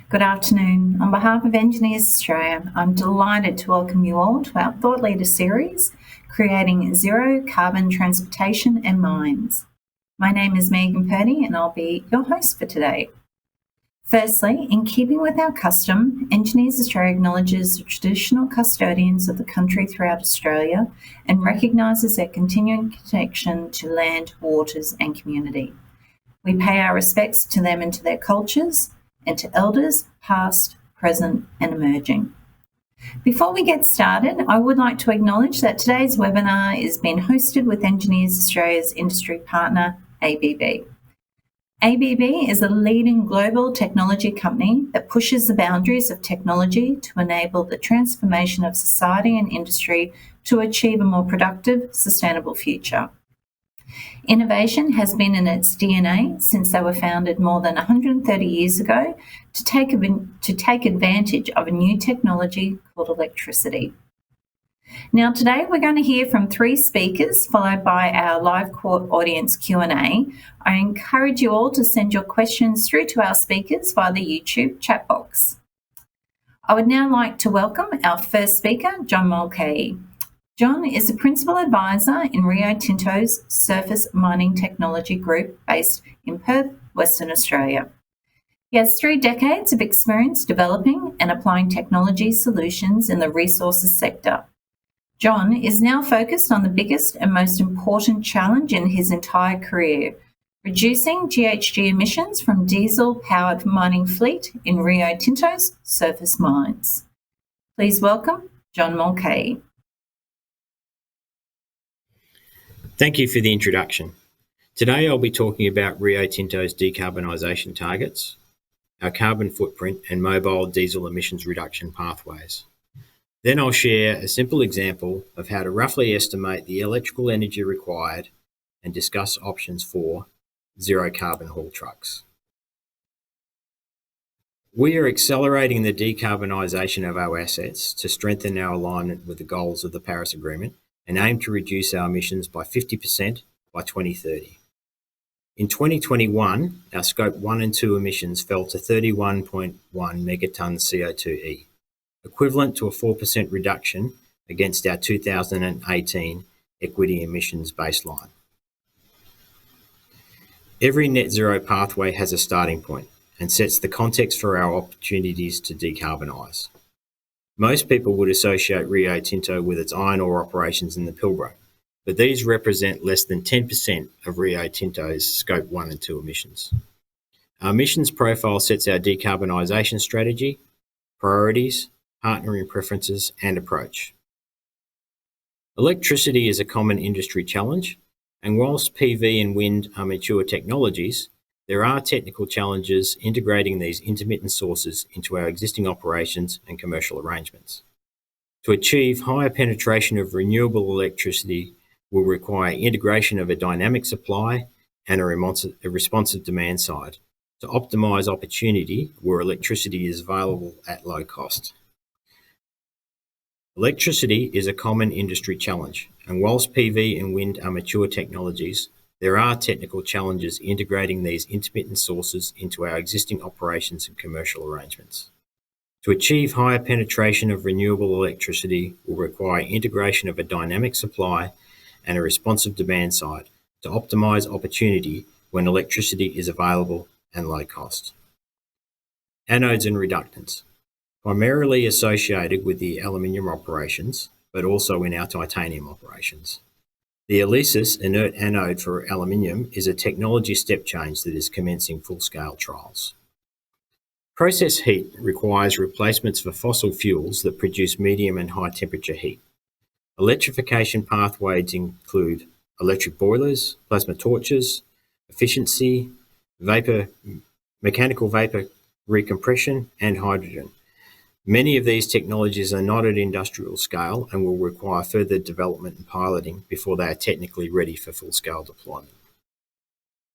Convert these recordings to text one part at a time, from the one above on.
Good afternoon. On behalf of Engineers Australia, I'm delighted to welcome you all to our Thought Leader series, Creating Zero Carbon Transportation and Mines. My name is Megan Purdy and I'll be your host for today. Firstly, in keeping with our custom, Engineers Australia acknowledges the traditional custodians of the country throughout Australia and recognises their continuing connection to land, waters and community. We pay our respects to them and to their cultures, and to elders past, present and emerging. Before we get started, I would like to acknowledge that today's webinar is being hosted with Engineers Australia's industry partner, ABB. ABB is a leading global technology company that pushes the boundaries of technology to enable the transformation of society and industry to achieve a more productive, sustainable future. Innovation has been in its DNA since they were founded more than 130 years ago to take advantage of a new technology called electricity. Now today we're going to hear from 3 speakers followed by our live court audience Q&A. I encourage you all to send your questions through to our speakers via the YouTube chat box. I would now like to welcome our first speaker, John Mulkey. John is a Principal Advisor in Rio Tinto's Surface Mining Technology Group based in Perth, Western Australia. He has 3 decades of experience developing and applying technology solutions in the resources sector. John is now focused on the biggest and most important challenge in his entire career, reducing GHG emissions from diesel-powered mining fleet in Rio Tinto's surface mines. Please welcome John Mulkey. Thank you for the introduction. Today I'll be talking about Rio Tinto's decarbonisation targets, our carbon footprint and mobile diesel emissions reduction pathways. Then I'll share a simple example of how to roughly estimate the electrical energy required and discuss options for zero carbon haul trucks. We are accelerating the decarbonisation of our assets to strengthen our alignment with the goals of the Paris Agreement and aim to reduce our emissions by 50% by 2030. In 2021, our Scope 1 and 2 emissions fell to 31.1 megatons CO2e, equivalent to a 4% reduction against our 2018 equity emissions baseline. Every net zero pathway has a starting point and sets the context for our opportunities to decarbonise. Most people would associate Rio Tinto with its iron ore operations in the Pilbara, but these represent less than 10% of Rio Tinto's Scope 1 and 2 emissions. Our emissions profile sets our decarbonisation strategy, priorities, partnering preferences and approach. Electricity is a common industry challenge, and whilst PV and wind are mature technologies, there are technical challenges integrating these intermittent sources into our existing operations and commercial arrangements. To achieve higher penetration of renewable electricity will require integration of a dynamic supply and a responsive demand side to optimise opportunity where electricity is available at low cost. Electricity is a common industry challenge, and whilst PV and wind are mature technologies, there are technical challenges integrating these intermittent sources into our existing operations and commercial arrangements. To achieve higher penetration of renewable electricity will require integration of a dynamic supply and a responsive demand side to optimise opportunity when electricity is available and low cost. Anodes and reductants, primarily associated with the aluminium operations, but also in our titanium operations. The ELYSIS inert anode for aluminium is a technology step change that is commencing full-scale trials. Process heat requires replacements for fossil fuels that produce medium and high temperature heat. Electrification pathways include electric boilers, plasma torches, efficiency, mechanical vapor recompression, and hydrogen. Many of these technologies are not at industrial scale and will require further development and piloting before they are technically ready for full-scale deployment.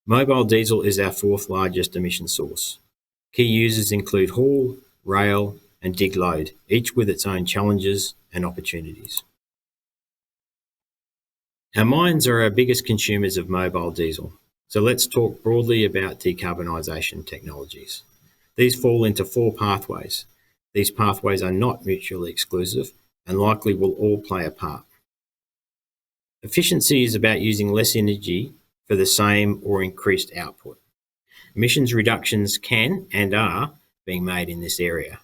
Mobile diesel is our 4th largest emission source. Key users include haul, rail, and dig load, each with its own challenges and opportunities. Our mines are our biggest consumers of mobile diesel, so let's talk broadly about decarbonisation technologies. These fall into 4 pathways. These pathways are not mutually exclusive and likely will all play a part. Efficiency is about using less energy for the same or increased output. Emissions reductions can and are being made in this area.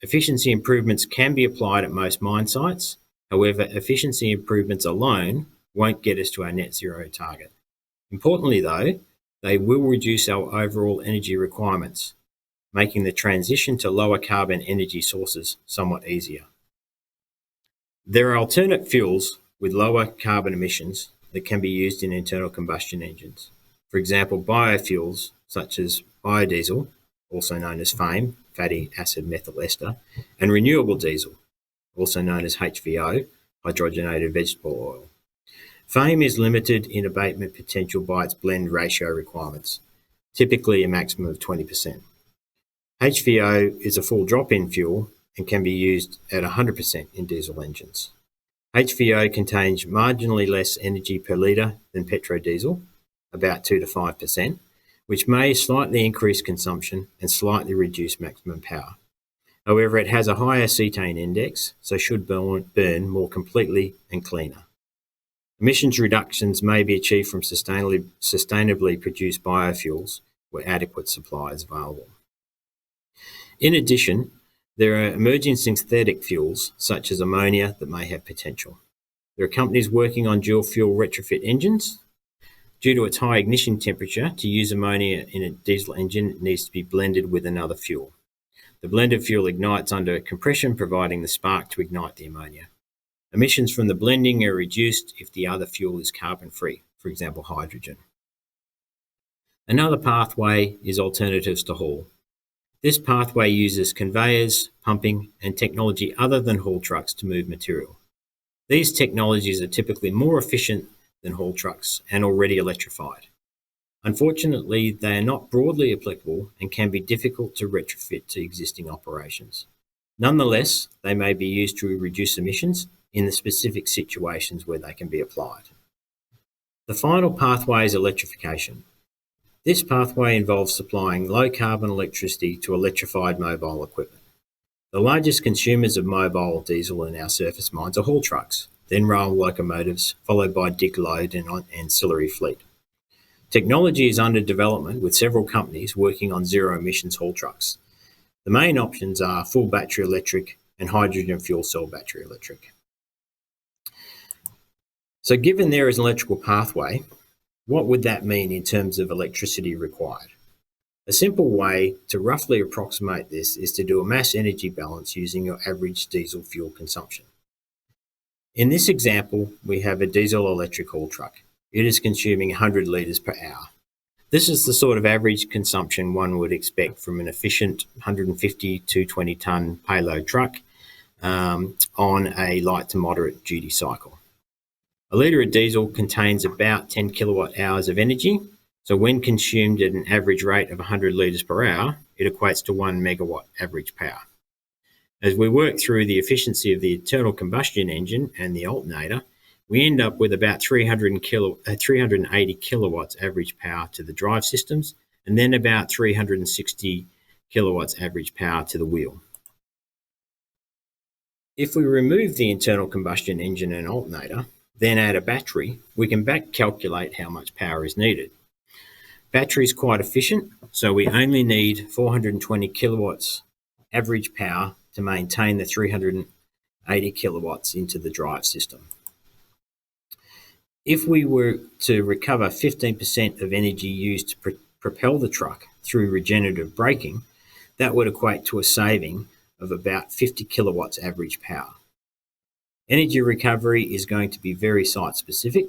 Efficiency improvements can be applied at most mine sites. However, efficiency improvements alone won't get us to our net zero target. Importantly though, they will reduce our overall energy requirements, making the transition to lower carbon energy sources somewhat easier. There are alternate fuels with lower carbon emissions that can be used in internal combustion engines. For example, biofuels such as biodiesel, also known as FAME, fatty acid methyl ester, and renewable diesel, also known as HVO, hydrogenated vegetable oil. FAME is limited in abatement potential by its blend ratio requirements, typically a maximum of 20%. HVO is a full drop-in fuel and can be used at 100% in diesel engines. HVO contains marginally less energy per litre than petrodiesel, about 2 to 5%, which may slightly increase consumption and slightly reduce maximum power. However, it has a higher cetane index, so should burn more completely and cleaner. Emissions reductions may be achieved from sustainably produced biofuels where adequate supply is available. In addition, there are emerging synthetic fuels such as ammonia that may have potential. There are companies working on dual fuel retrofit engines. Due to its high ignition temperature, to use ammonia in a diesel engine, it needs to be blended with another fuel. The blended fuel ignites under compression, providing the spark to ignite the ammonia. Emissions from the blending are reduced if the other fuel is carbon-free, for example, hydrogen. Another pathway is alternatives to haul. This pathway uses conveyors, pumping, and technology other than haul trucks to move material. These technologies are typically more efficient than haul trucks and already electrified. Unfortunately, they are not broadly applicable and can be difficult to retrofit to existing operations. Nonetheless, they may be used to reduce emissions in the specific situations where they can be applied. The final pathway is electrification. This pathway involves supplying low-carbon electricity to electrified mobile equipment. The largest consumers of mobile diesel in our surface mines are haul trucks, then rail locomotives, followed by dig load and ancillary fleet. Technology is under development with several companies working on zero-emissions haul trucks. The main options are full battery electric and hydrogen fuel cell battery electric. So given there is an electrical pathway, what would that mean in terms of electricity required? A simple way to roughly approximate this is to do a mass energy balance using your average diesel fuel consumption. In this example, we have a diesel electric haul truck. It is consuming 100 litres per hour. This is the sort of average consumption one would expect from an efficient 150 to 20 tonne payload truck on a light to moderate duty cycle. A litre of diesel contains about 10 kilowatt hours of energy, so when consumed at an average rate of 100 litres per hour, it equates to 1 megawatt average power. As we work through the efficiency of the internal combustion engine and the alternator, we end up with about 380 kilowatts average power to the drive systems, and then about 360 kilowatts average power to the wheel. If we remove the internal combustion engine and alternator, then add a battery, we can back calculate how much power is needed. Battery is quite efficient, so we only need 420 kilowatts average power to maintain the 380 kilowatts into the drive system. If we were to recover 15% of energy used to propel the truck through regenerative braking, that would equate to a saving of about 50 kilowatts average power. Energy recovery is going to be very site-specific.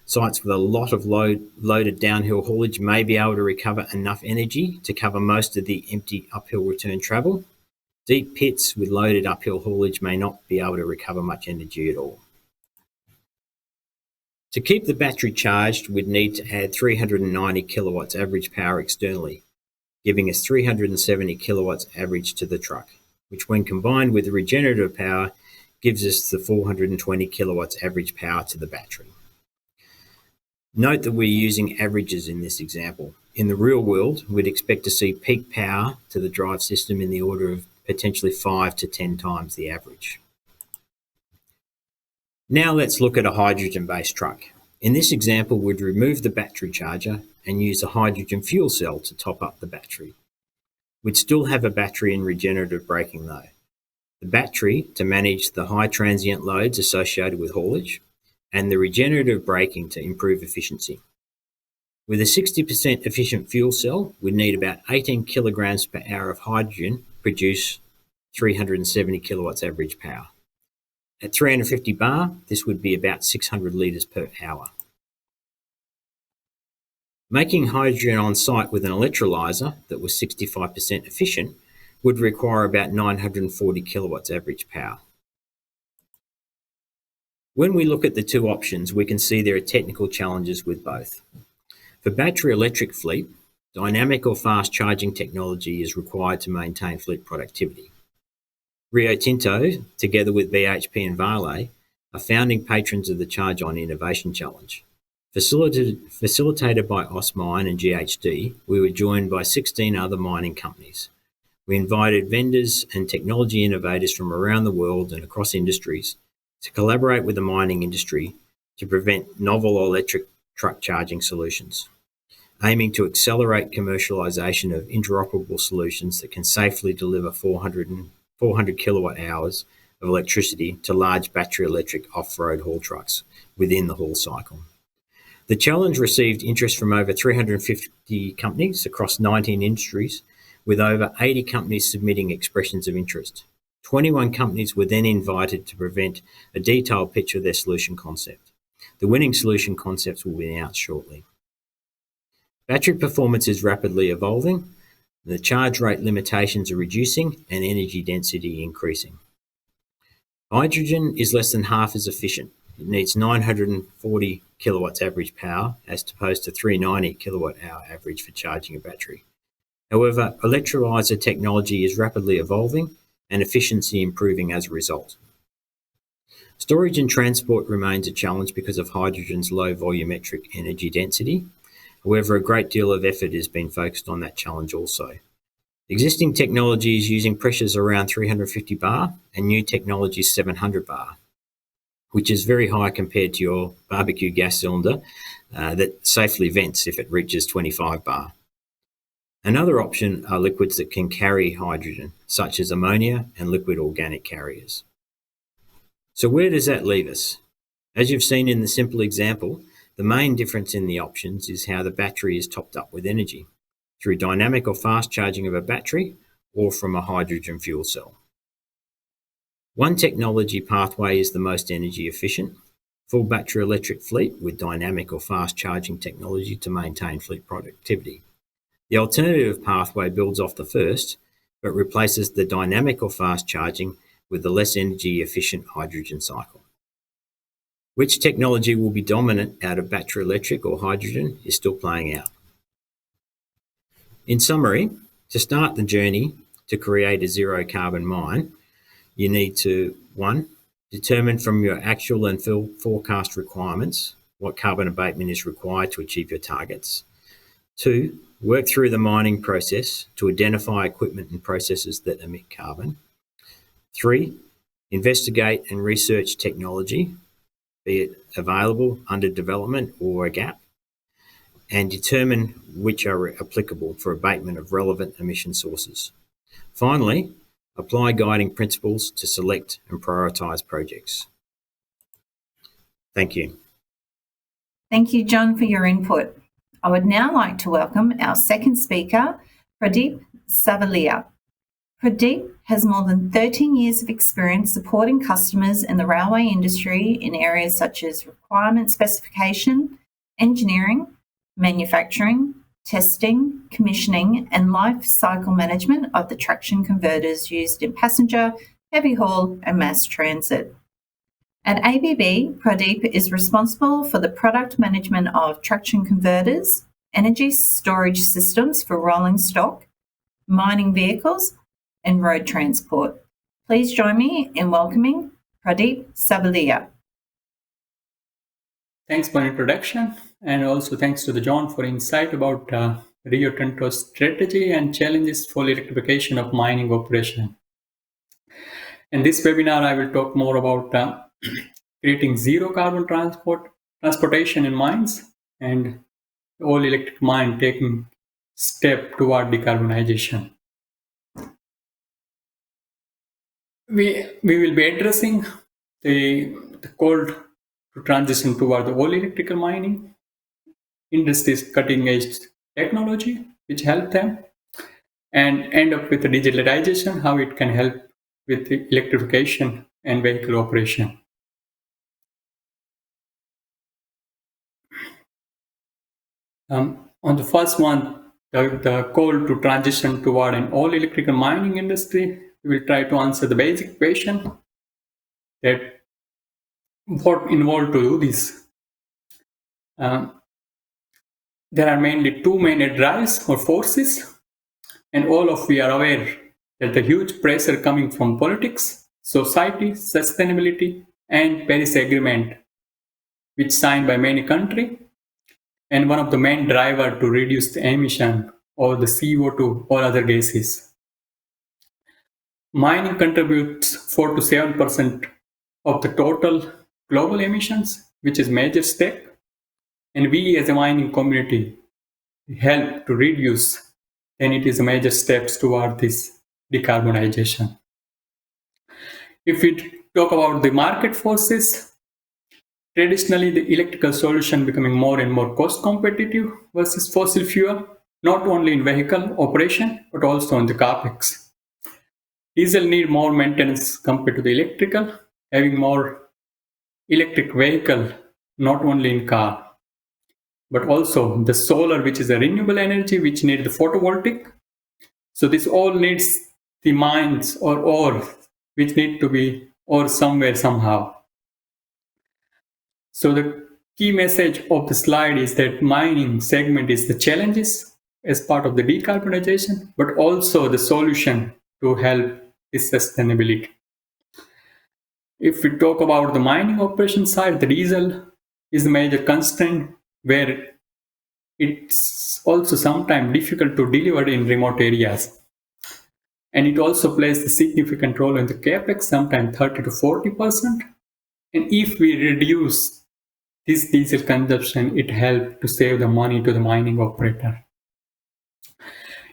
Sites with a lot of loaded downhill haulage may be able to recover enough energy to cover most of the empty uphill return travel. Deep pits with loaded uphill haulage may not be able to recover much energy at all. To keep the battery charged, we'd need to add 390 kilowatts average power externally, giving us 370 kilowatts average to the truck, which when combined with the regenerative power gives us the 420 kilowatts average power to the battery. Note that we're using averages in this example. In the real world, we'd expect to see peak power to the drive system in the order of potentially 5 to 10 times the average. Now let's look at a hydrogen-based truck. In this example, we'd remove the battery charger and use a hydrogen fuel cell to top up the battery. We'd still have a battery and regenerative braking though. The battery to manage the high transient loads associated with haulage, and the regenerative braking to improve efficiency. With a 60% efficient fuel cell, we'd need about 18 kilograms per hour of hydrogen produce 370 kilowatts average power. At 350 bar, this would be about 600 litres per hour. Making hydrogen on site with an electrolyser that was 65% efficient would require about 940 kilowatts average power. When we look at the two options, we can see there are technical challenges with both. For battery electric fleet, dynamic or fast charging technology is required to maintain fleet productivity. Rio Tinto, together with BHP and Vale, are founding patrons of the Charge On Innovation Challenge. Facilitated by Osmine and GHD, we were joined by 16 other mining companies. We invited vendors and technology innovators from around the world and across industries to collaborate with the mining industry to prevent novel electric truck charging solutions, aiming to accelerate commercialisation of interoperable solutions that can safely deliver 400 kilowatt hours of electricity to large battery electric off-road haul trucks within the haul cycle. The challenge received interest from over 350 companies across 19 industries, with over 80 companies submitting expressions of interest. 21 companies were then invited to present a detailed pitch of their solution concept. The winning solution concepts will be announced shortly. Battery performance is rapidly evolving, the charge rate limitations are reducing and energy density increasing. Hydrogen is less than half as efficient. It needs 940 kilowatts average power as opposed to 390 kilowatt hour average for charging a battery. However, electrolyzer technology is rapidly evolving and efficiency improving as a result. Storage and transport remains a challenge because of hydrogen's low volumetric energy density. However, a great deal of effort has been focused on that challenge also. Existing technology is using pressures around 350 bar and new technology is 700 bar, which is very high compared to your barbecue gas cylinder that safely vents if it reaches 25 bar. Another option are liquids that can carry hydrogen, such as ammonia and liquid organic carriers. So where does that leave us? As you've seen in the simple example, the main difference in the options is how the battery is topped up with energy, through dynamic or fast charging of a battery or from a hydrogen fuel cell. One technology pathway is the most energy efficient, full battery electric fleet with dynamic or fast charging technology to maintain fleet productivity. The alternative pathway builds off the first, but replaces the dynamic or fast charging with the less energy efficient hydrogen cycle. Which technology will be dominant out of battery electric or hydrogen is still playing out. In summary, to start the journey to create a zero carbon mine, you need to 1. Determine from your actual and forecast requirements what carbon abatement is required to achieve your targets. 2. Work through the mining process to identify equipment and processes that emit carbon. 3. Investigate and research technology, be it available, under development or a gap, and determine which are applicable for abatement of relevant emission sources. Finally, apply guiding principles to select and prioritise projects. Thank you. Thank you, John, for your input. I would now like to welcome our second speaker, Pradeep Savalia. Pradeep has more than 13 years of experience supporting customers in the railway industry in areas such as requirement specification, engineering, manufacturing, testing, commissioning, and life cycle management of the traction converters used in passenger, heavy haul, and mass transit. At ABB, Pradeep is responsible for the product management of traction converters, energy storage systems for rolling stock, mining vehicles, and road transport. Please join me in welcoming Pradeep Savalia. Thanks for introduction, and also thanks to the John for insight about Rio Tinto's strategy and challenges for electrification of mining operation. In this webinar, I will talk more about creating zero carbon transportation in mines and all electric mine taking step toward decarbonization. We will be addressing the call to transition toward the all electrical mining, industry's cutting edge technology, which help them, and end up with the digitalization, how it can help with the electrification and vehicle operation. On the first one, the call to transition toward an all electrical mining industry, we will try to answer the basic question that what involved to do this. There are mainly two main drives or forces, and all of we are aware that the huge pressure coming from politics, society, sustainability, and Paris Agreement, which signed by many countries, and one of the main driver to reduce the emission or the CO2 or other gases. Mining contributes 4 to 7% of the total global emissions, which is major step, and we as a mining community help to reduce, and it is a major steps toward this decarbonization. If we talk about the market forces, traditionally the electrical solution becoming more and more cost competitive versus fossil fuel, not only in vehicle operation, but also on the capex. Diesel need more maintenance compared to the electrical, having more electric vehicle, not only in car, but also the solar, which is a renewable energy, which need the photovoltaic. So this all needs the mines or ore, which need to be ore somewhere, somehow. So the key message of the slide is that mining segment is the challenges as part of the decarbonization, but also the solution to help this sustainability. If we talk about the mining operation side, the diesel is a major constraint where it's also sometimes difficult to deliver in remote areas. And it also plays a significant role in the capex, sometimes 30 to 40%. And if we reduce this diesel consumption, it helps to save the money to the mining operator.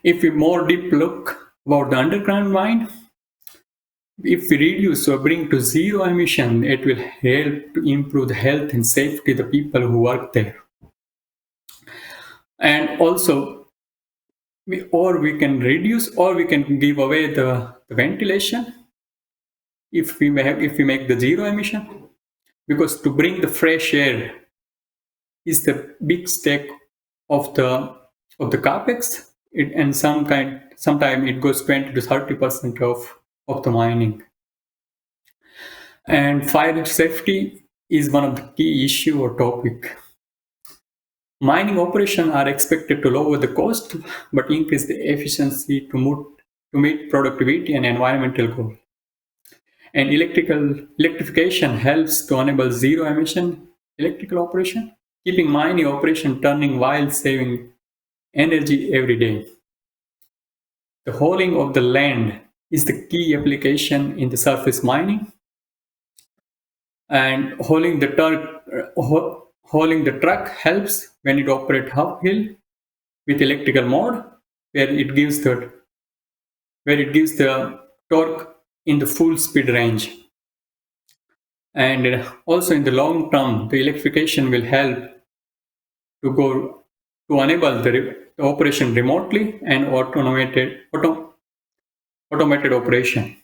If we more deep look about the underground mine, if we reduce or bring to zero emission, it will help to improve the health and safety of the people who work there. And also, we can reduce or we can give away the ventilation if we make the zero emission, because to bring the fresh air is the big stake of the capex, and sometimes it goes 20 to 30% of the mining. And fire safety is one of the key issue or topic. Mining operations are expected to lower the cost, but increase the efficiency to meet productivity and environmental goals. And electrification helps to enable zero emission electrical operation, keeping mining operation turning while saving energy every day. The hauling of the land is the key application in the surface mining, and hauling the truck helps when it operates uphill with electrical mode, where it gives the torque in the full speed range. And also in the long term, the electrification will help to enable the operation remotely and automated operation.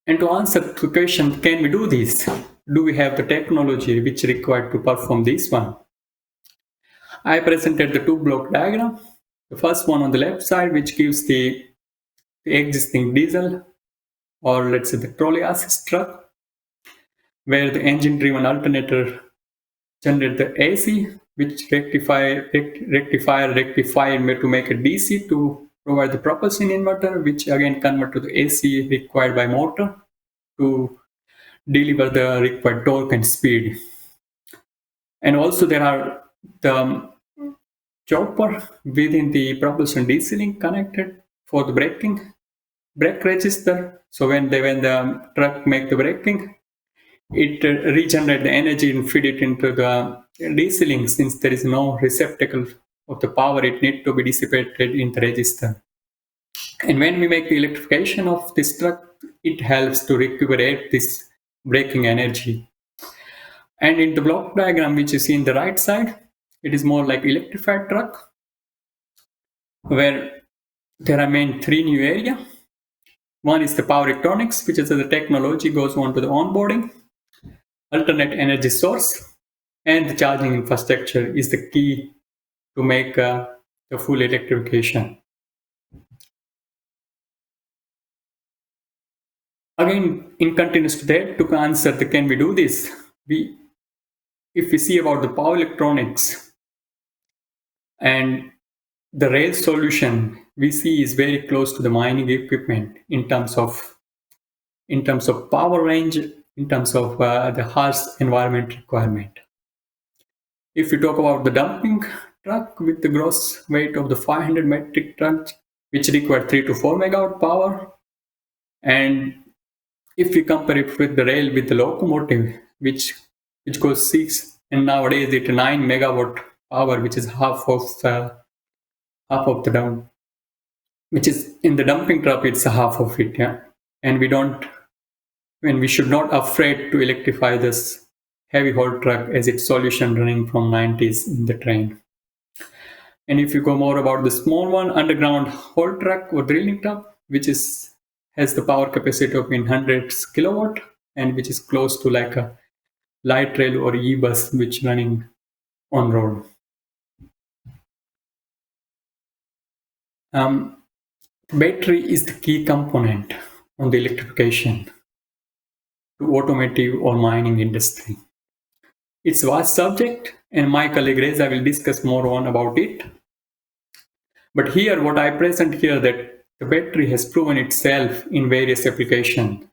And to answer the question, can we do this? Do we have the technology which is required to perform this one? I presented the two block diagram. The first one on the left side, which gives the existing diesel, or let's say the trolley assist truck, where the engine driven alternator generate the AC, which rectifier to make a DC to provide the propulsion inverter, which again convert to the AC required by motor to deliver the required torque and speed. And also there are the chopper within the propulsion DC link connected for the brake register. So when the truck make the braking, it regenerate the energy and feed it into the DC link. Since there is no receptacle of the power, it need to be dissipated in the register. And when we make the electrification of this truck, it helps to recuperate this braking energy. And in the block diagram, which you see in the right side, it is more like electrified truck, where there are main three new areas. One is the power electronics, which is the technology goes on to the onboarding, alternate energy source, and the charging infrastructure is the key to make the full electrification. Again, in continuous to that, to answer the can we do this, if we see about the power electronics and the rail solution, we see is very close to the mining equipment in terms of power range, in terms of the harsh environment requirement. If we talk about the dumping truck with the gross weight of the 500 metric tons, which require 3 to 4 megawatt power, and if we compare it with the rail with the locomotive, which goes 6, and nowadays it's 9 megawatt power, which is half of the down, which is in the dumping truck, it's a half of it, yeah. And we should not afraid to electrify this heavy haul truck as its solution running from 90s in the train. And if you go more about the small one, underground haul truck or drilling truck, which has the power capacity of in hundreds kilowatt, and which is close to like a light rail or e-bus, which running on road. Battery is the key component on the electrification to automotive or mining industry. It's a vast subject, and my colleague Reza will discuss more on about it. But here, what I present here, that the battery has proven itself in various applications.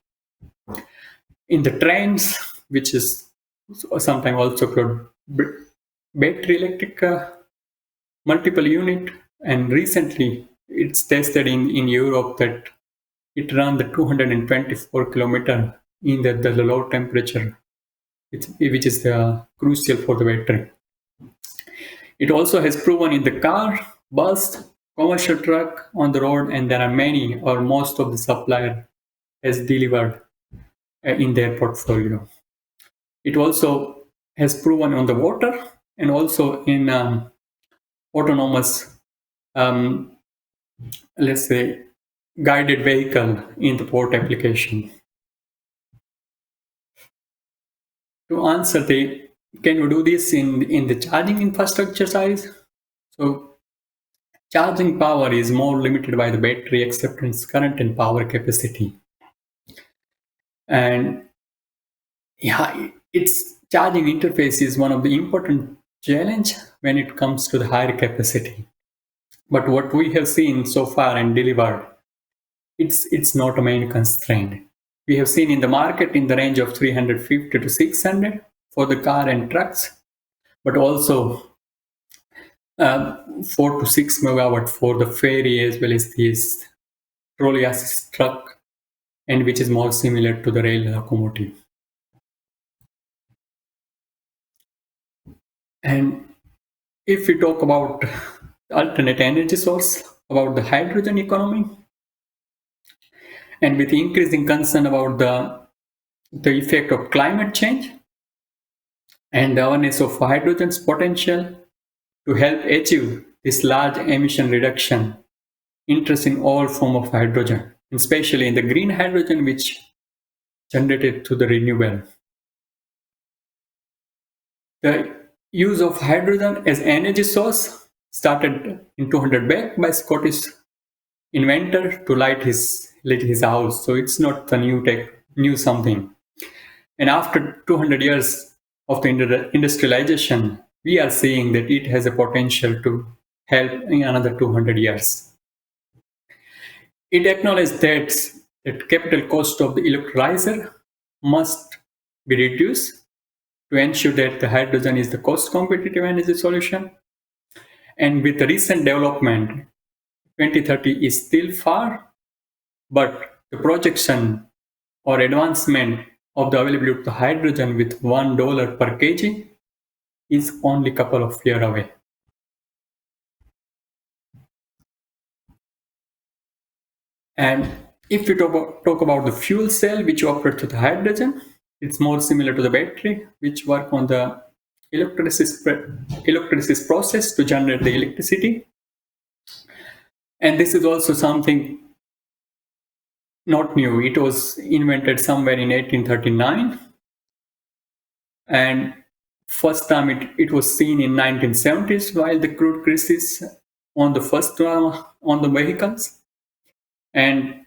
In the trains, which is sometimes also called battery electric multiple unit, and recently it's tested in Europe that it ran the 224 kilometer in the low temperature, which is crucial for the battery. It also has proven in the car, bus, commercial truck on the road, and there are many or most of the supplier has delivered in their portfolio. It also has proven on the water and also in autonomous, let's say, guided vehicle in the port application. To answer can you do this in the charging infrastructure size? So charging power is more limited by the battery acceptance current and power capacity. And yeah, its charging interface is one of the important challenge when it comes to the higher capacity. But what we have seen so far and delivered, it's not a main constraint. We have seen in the market in the range of 350 to 600 for the car and trucks, but also 4 to 6 megawatt for the ferry as well as this trolley assist truck, and which is more similar to the rail locomotive. And if we talk about the alternate energy source, about the hydrogen economy, and with increasing concern about the effect of climate change and the awareness of hydrogen's potential to help achieve this large emission reduction, interest in all form of hydrogen, especially in the green hydrogen, which generated through the renewable. The use of hydrogen as energy source started in 200 back by Scottish inventor to light his house. So it's not a new something. And after 200 years of the industrialization, we are seeing that it has a potential to help in another 200 years. It acknowledged that capital cost of the electrolyzer must be reduced to ensure that the hydrogen is the cost competitive energy solution. And with the recent development, 2030 is still far, but the projection or advancement of the availability of the hydrogen with $1 per kg is only a couple of years away. And if we talk about the fuel cell which operates with hydrogen, it's more similar to the battery, which work on the electrolysis process to generate the electricity. And this is also something not new. It was invented somewhere in 1839. And first time it was seen in 1970s while the crude crisis on the first on the vehicles. And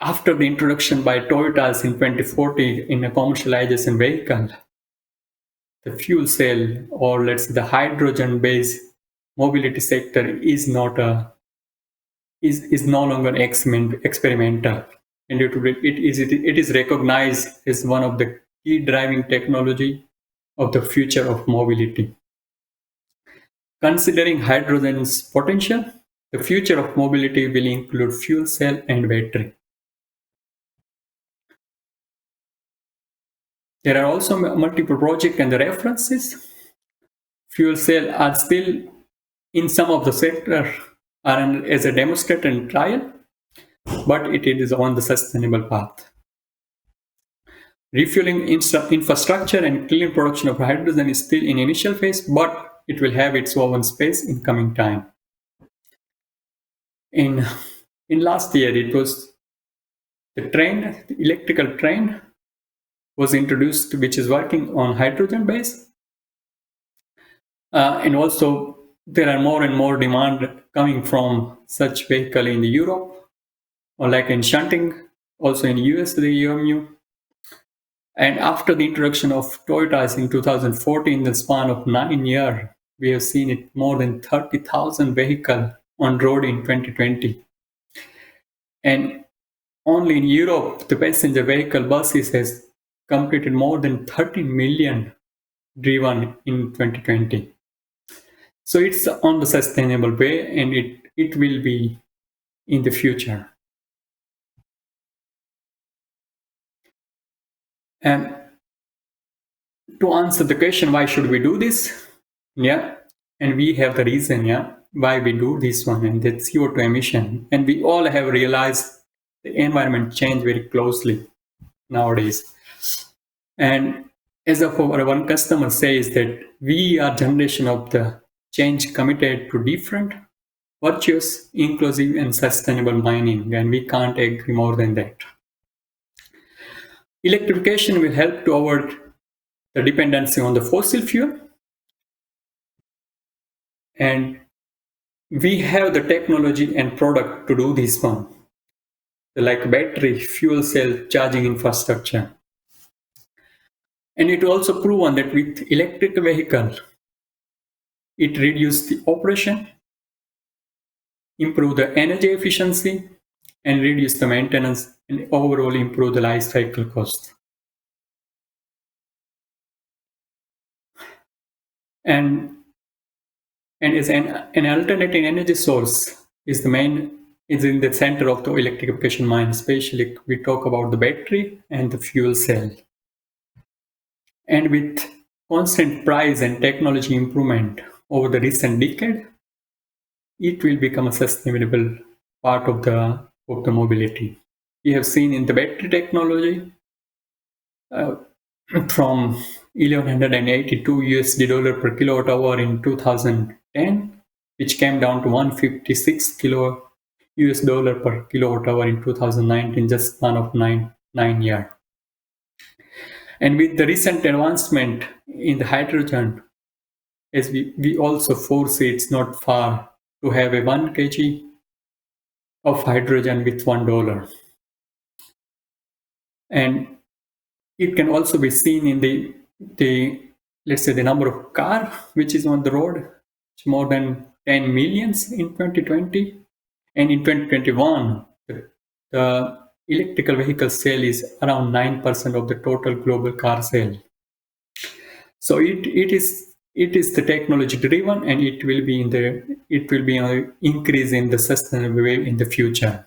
after the introduction by Toyotas in 2014 in a commercialization vehicle, the fuel cell, or let's say the hydrogen-based mobility sector, is not is no longer experimental, and it is recognized as one of the key driving technology of the future of mobility. Considering hydrogen's potential, the future of mobility will include fuel cell and battery. There are also multiple projects and the references. Fuel cell are still in some of the sector are as a demonstration and trial, but it is on the sustainable path. Refueling infrastructure and clean production of hydrogen is still in initial phase, but it will have its own space in coming time. In last year, it was the electrical train was introduced, which is working on hydrogen base. And also there are more and more demand coming from such vehicle in Europe, or like in shunting, also in US, the EMU. And after the introduction of Toyotas in 2014, the span of 9 years, we have seen it more than 30,000 vehicles on road in 2020. And only in Europe, the passenger vehicle buses has completed more than 30 million driven in 2020. So it's on the sustainable way, and it will be in the future. And to answer the question, why should we do this? Yeah, and we have the reason, why we do this one, and that's CO2 emission. And we all have realized the environment change very closely nowadays. And as of our one customer says that we are generation of the change committed to different, virtuous, inclusive, and sustainable mining, and we can't agree more than that. Electrification will help to avoid the dependency on the fossil fuel, and we have the technology and product to do this one, like battery, fuel cell, charging infrastructure. And it also proven that with electric vehicle, it reduces the operation, improve the energy efficiency, and reduce the maintenance, and overall improve the life cycle cost. And as an alternative energy source is in the center of the electrification mind, especially we talk about the battery and the fuel cell. And with constant price and technology improvement over the recent decade, it will become a sustainable part of the mobility. We have seen in the battery technology from $1,182 per kilowatt hour in 2010, which came down to $156 per kilowatt hour in 2019, just span of nine years. And with the recent advancement in the hydrogen, as we also foresee it's not far to have a 1 kg of hydrogen with $1. And it can also be seen in the let's say the number of car which is on the road. It's more than 10 millions in 2020, and in 2021 the electrical vehicle sale is around 9% of the total global car sale. So it is the technology driven, and it will be an increase in the sustainable way in the future.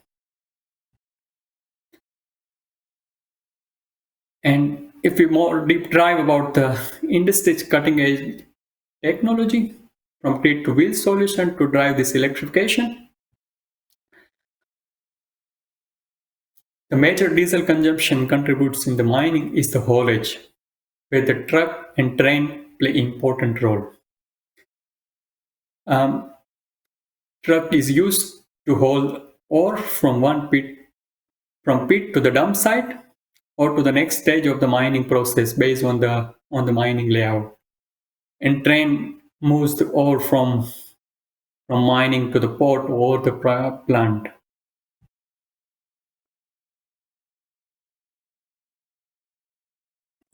And if we more deep dive about the industry's cutting edge technology from grid to wheel solution to drive this electrification, the major diesel consumption contributes in the mining is the haulage, where the truck and train play important role. Truck is used to haul ore from pit to the dump site or to the next stage of the mining process based on the mining layout. And train moves the ore from mining to the port or the plant.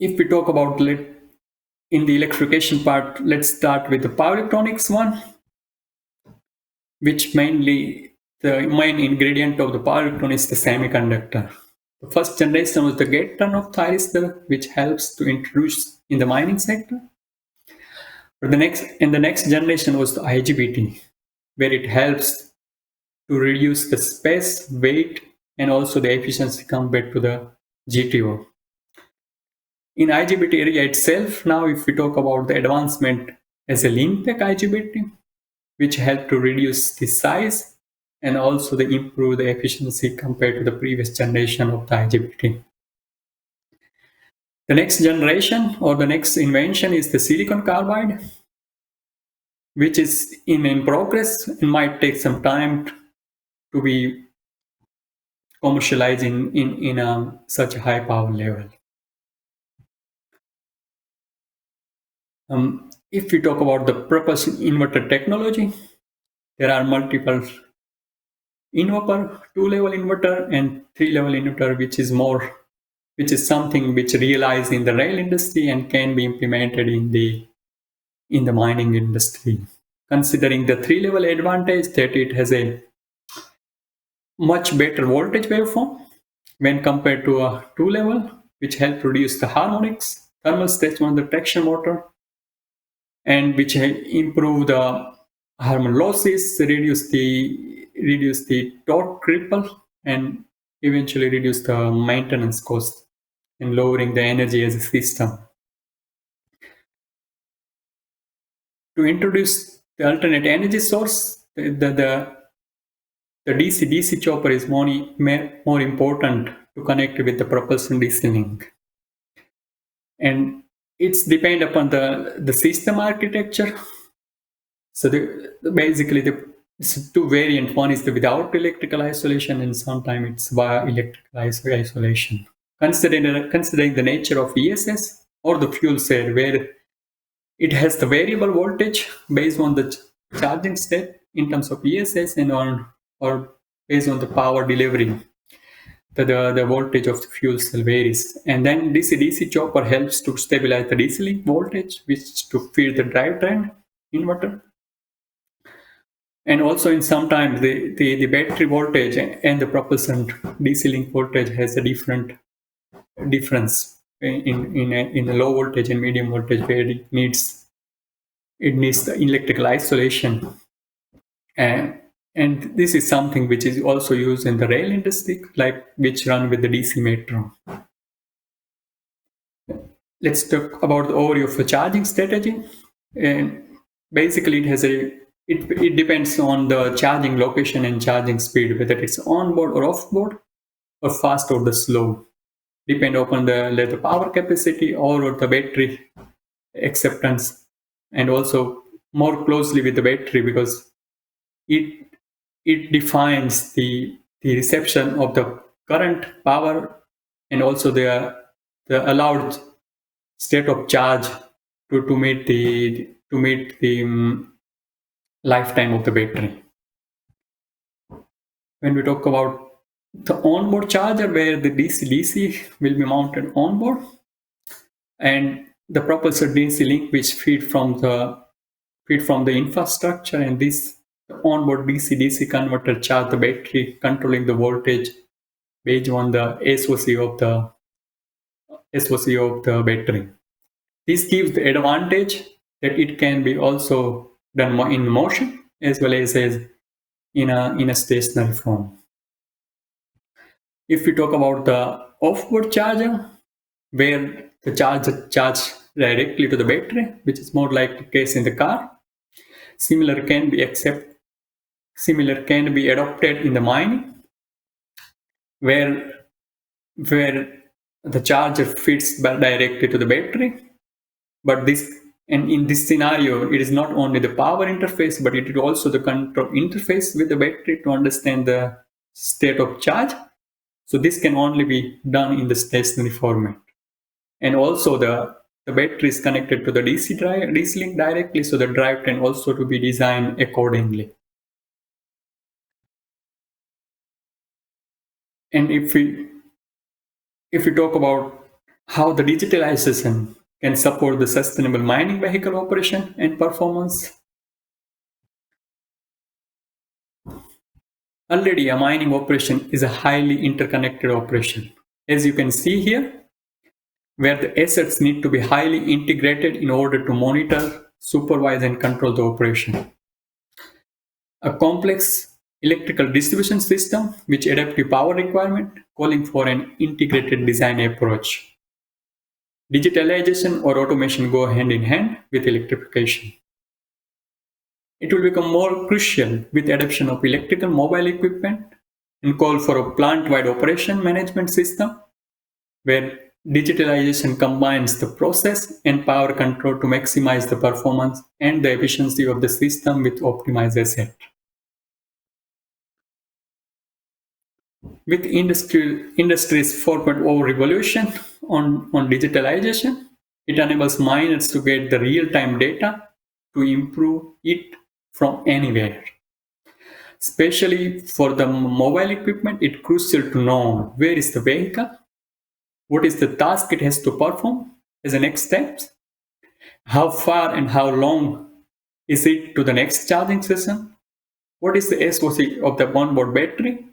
If we talk about in the electrification part, let's start with the power electronics one, which mainly the main ingredient of the power electronics is the semiconductor. The first generation was the gate turn-off thyristor, which helps to introduce in the mining sector. But the next generation was the IGBT, where it helps to reduce the space, weight, and also the efficiency compared to the GTO. In IGBT area itself, now if we talk about the advancement as a link-tech IGBT, which help to reduce the size and also the improve the efficiency compared to the previous generation of the IGBT. The next generation or the next invention is the silicon carbide, which is in progress and might take some time to be commercialized in such a high power level. If we talk about the propulsion inverter technology, there are multiple inverter, 2-level inverter and 3-level inverter, which is something which realized in the rail industry and can be implemented in the mining industry. Considering the 3-level advantage that it has a much better voltage waveform when compared to a 2-level, which help reduce the harmonics, thermal stress on the traction motor, and which improve the harmonic losses, reduce the torque ripple, and eventually reduce the maintenance cost and lowering the energy as a system. To introduce the alternate energy source, the DC-DC chopper is more important to connect with the propulsion DC link. And it's depend upon the system architecture. So basically it's two variant. One is the without electrical isolation, and sometimes it's via electrical isolation. Considering the nature of ESS or the fuel cell, where it has the variable voltage based on the charging state in terms of ESS or based on the power delivery. The voltage of the fuel cell varies. And then DC-DC chopper helps to stabilize the DC link voltage, which to feed the drivetrain inverter. And also in sometimes the battery voltage and the propulsion DC link voltage has a difference in a low voltage and medium voltage, where it needs the electrical isolation. And this is something which is also used in the rail industry, which run with the DC metro. Let's talk about the overview of the charging strategy. And basically, it depends on the charging location and charging speed, whether it's on-board or off-board, or fast or the slow. Depend upon the power capacity or the battery acceptance, and also more closely with the battery, because it defines the reception of the current power and also the allowed state of charge to meet the lifetime of the battery. When we talk about the onboard charger, where the DC-DC will be mounted onboard, and the propulsor DC link which feed from the infrastructure, and this onboard DC-DC converter charge the battery, controlling the voltage based on the SOC of the battery. This gives the advantage that it can be also done in motion as well as in a stationary form. If we talk about the off-board charger, where the charger charges directly to the battery, which is more like the case in the car, similar can be adopted in the mining, where the charger fits directly to the battery. But in this scenario, it is not only the power interface, but it is also the control interface with the battery to understand the state of charge. So this can only be done in the stationary format. And also the battery is connected to the DC link directly, so the drive can also to be designed accordingly. And if we talk about how the digitalization can support the sustainable mining vehicle operation and performance, already a mining operation is a highly interconnected operation. As you can see here, where the assets need to be highly integrated in order to monitor, supervise, and control the operation. A complex electrical distribution system which adaptive power requirement, calling for an integrated design approach. Digitalization or automation go hand in hand with electrification. It will become more crucial with adoption of electrical mobile equipment and call for a plant-wide operation management system where digitalization combines the process and power control to maximize the performance and the efficiency of the system with optimized asset. With Industry's 4.0 revolution on digitalization, it enables miners to get the real-time data to improve it from anywhere. Especially for the mobile equipment, it's crucial to know where is the vehicle, what is the task it has to perform as a next step, how far and how long is it to the next charging session, what is the SOC of the onboard battery,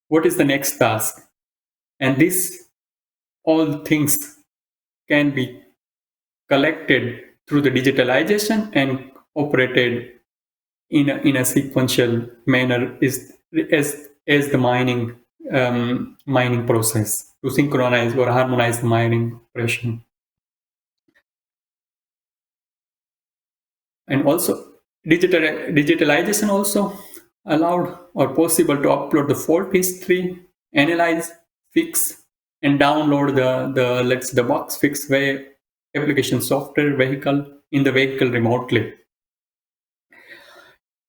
what is the next task. And this all things can be collected through the digitalization and operated in a sequential manner as the mining process to synchronize or harmonize the mining operation. And also digitalization also allowed or possible to upload the fault history, analyze, fix, and download the box fix application software in the vehicle remotely.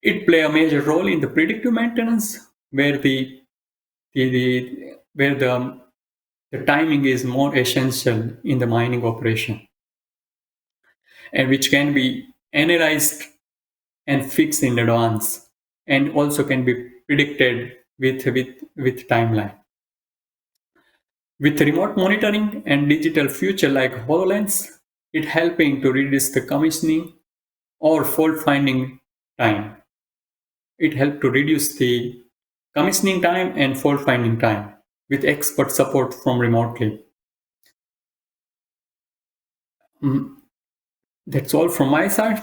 It play a major role in the predictive maintenance, where the timing is more essential in the mining operation, and which can be analyzed and fixed in advance, and also can be predicted with timeline. With remote monitoring and digital future like HoloLens, it helping to reduce the commissioning or fault finding time. It helped to reduce the commissioning time and fault finding time with expert support from remotely. That's all from my side.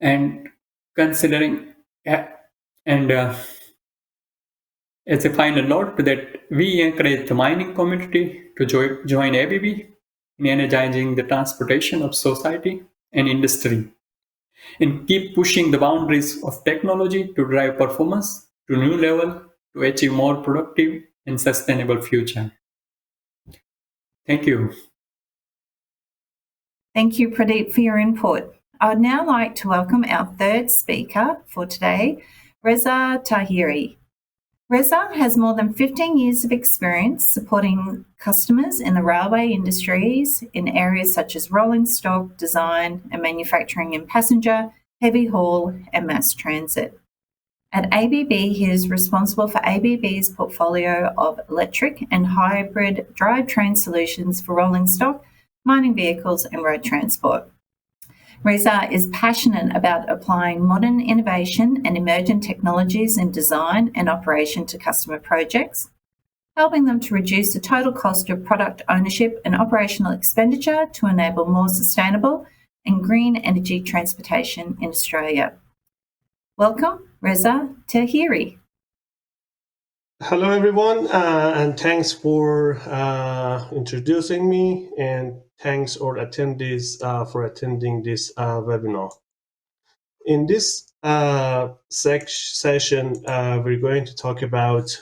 And considering as a final note that we encourage the mining community to join ABB in energizing the transportation of society and industry, and keep pushing the boundaries of technology to drive performance to new level to achieve more productive and sustainable future. Thank you. Thank you, Pradeep, for your input. I would now like to welcome our third speaker for today, Reza Tahiri. Reza has more than 15 years of experience supporting customers in the railway industries in areas such as rolling stock, design and manufacturing in passenger, heavy haul and mass transit. At ABB, he is responsible for ABB's portfolio of electric and hybrid drivetrain solutions for rolling stock, mining vehicles and road transport. Reza is passionate about applying modern innovation and emergent technologies in design and operation to customer projects, helping them to reduce the total cost of product ownership and operational expenditure to enable more sustainable and green energy transportation in Australia. Welcome, Reza Tahiri. Hello, everyone, and thanks for introducing me, and thanks all attendees for attending this webinar. In this session, we're going to talk about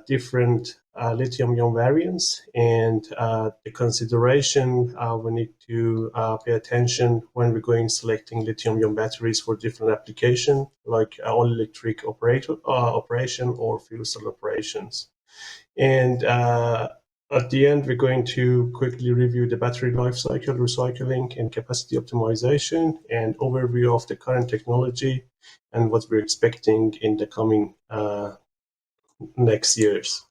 different lithium-ion variants and the consideration we need to pay attention when we're going selecting lithium-ion batteries for different applications, like all-electric operation or fuel cell operations. And at the end, we're going to quickly review the battery life cycle, recycling, and capacity optimization, and overview of the current technology and what we're expecting in the coming next years.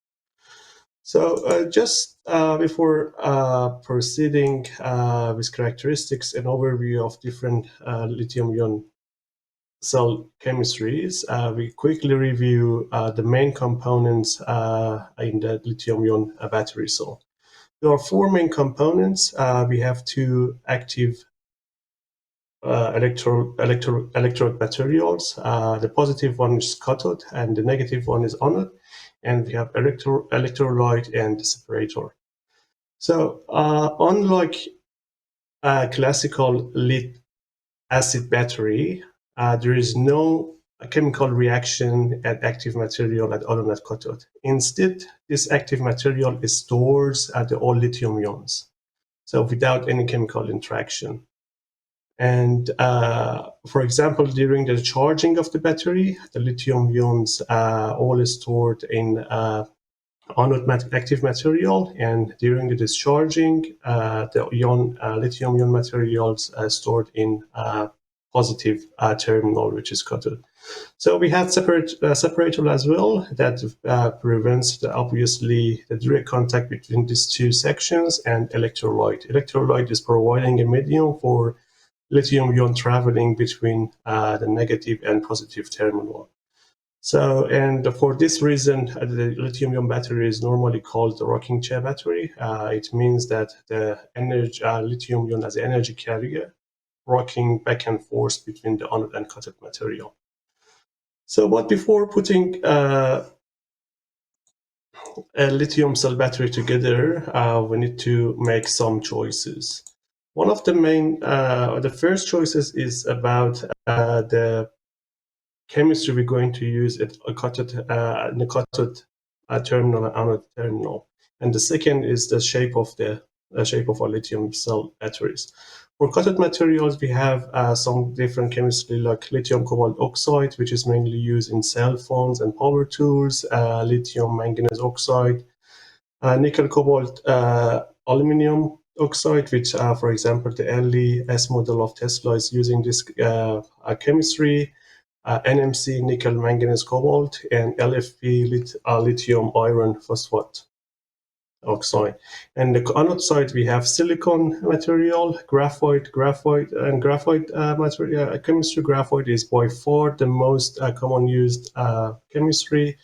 So just before proceeding with characteristics and overview of different lithium-ion cell chemistries, we quickly review the main components in the lithium-ion battery cell. There are four main components. We have two active electrode materials. The positive one is cathode and the negative one is anode. And we have electrolyte and separator. So unlike a classical lead acid battery, there is no chemical reaction at active material at anode and cathode. Instead, this active material stores at the all lithium ions, so without any chemical interaction. And for example, during the charging of the battery, the lithium ions all stored in anode active material, and during the discharging, the lithium ion materials stored in positive terminal, which is cathode. So we have separator as well that prevents obviously the direct contact between these two sections, and electrolyte. Electrolyte is providing a medium for lithium ion traveling between the negative and positive terminal. So, and for this reason, the lithium-ion battery is normally called the rocking chair battery. It means that the energy, lithium-ion as an energy carrier, rocking back and forth between the anode and cathode material. So, but before putting a lithium cell battery together, we need to make some choices. One of the main, the first choices is about the chemistry we're going to use at a cathode, in the cathode terminal and anode terminal, and the second is the shape of our lithium cell batteries. For cathode materials, we have some different chemistry, like lithium cobalt oxide, which is mainly used in cell phones and power tools, lithium manganese oxide, nickel cobalt aluminum oxide, which for example the early S model of Tesla is using this chemistry, NMC nickel manganese cobalt, and LFP lithium iron phosphate oxide. And the anode side, we have silicon material, graphite material chemistry. Graphite is by far the most common used chemistry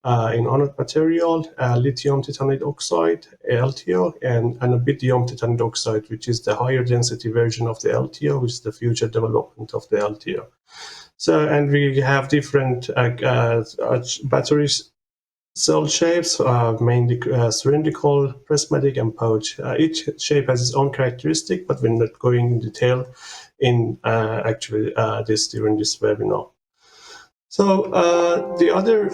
in anode material. Lithium titanate oxide, LTO, and anidium titanate oxide, which is the higher density version of the LTO, which is the future development of the LTO. So, and we have different batteries cell shapes, mainly cylindrical, prismatic, and pouch. Each shape has its own characteristic, but we're not going in detail in actually during this webinar. So the other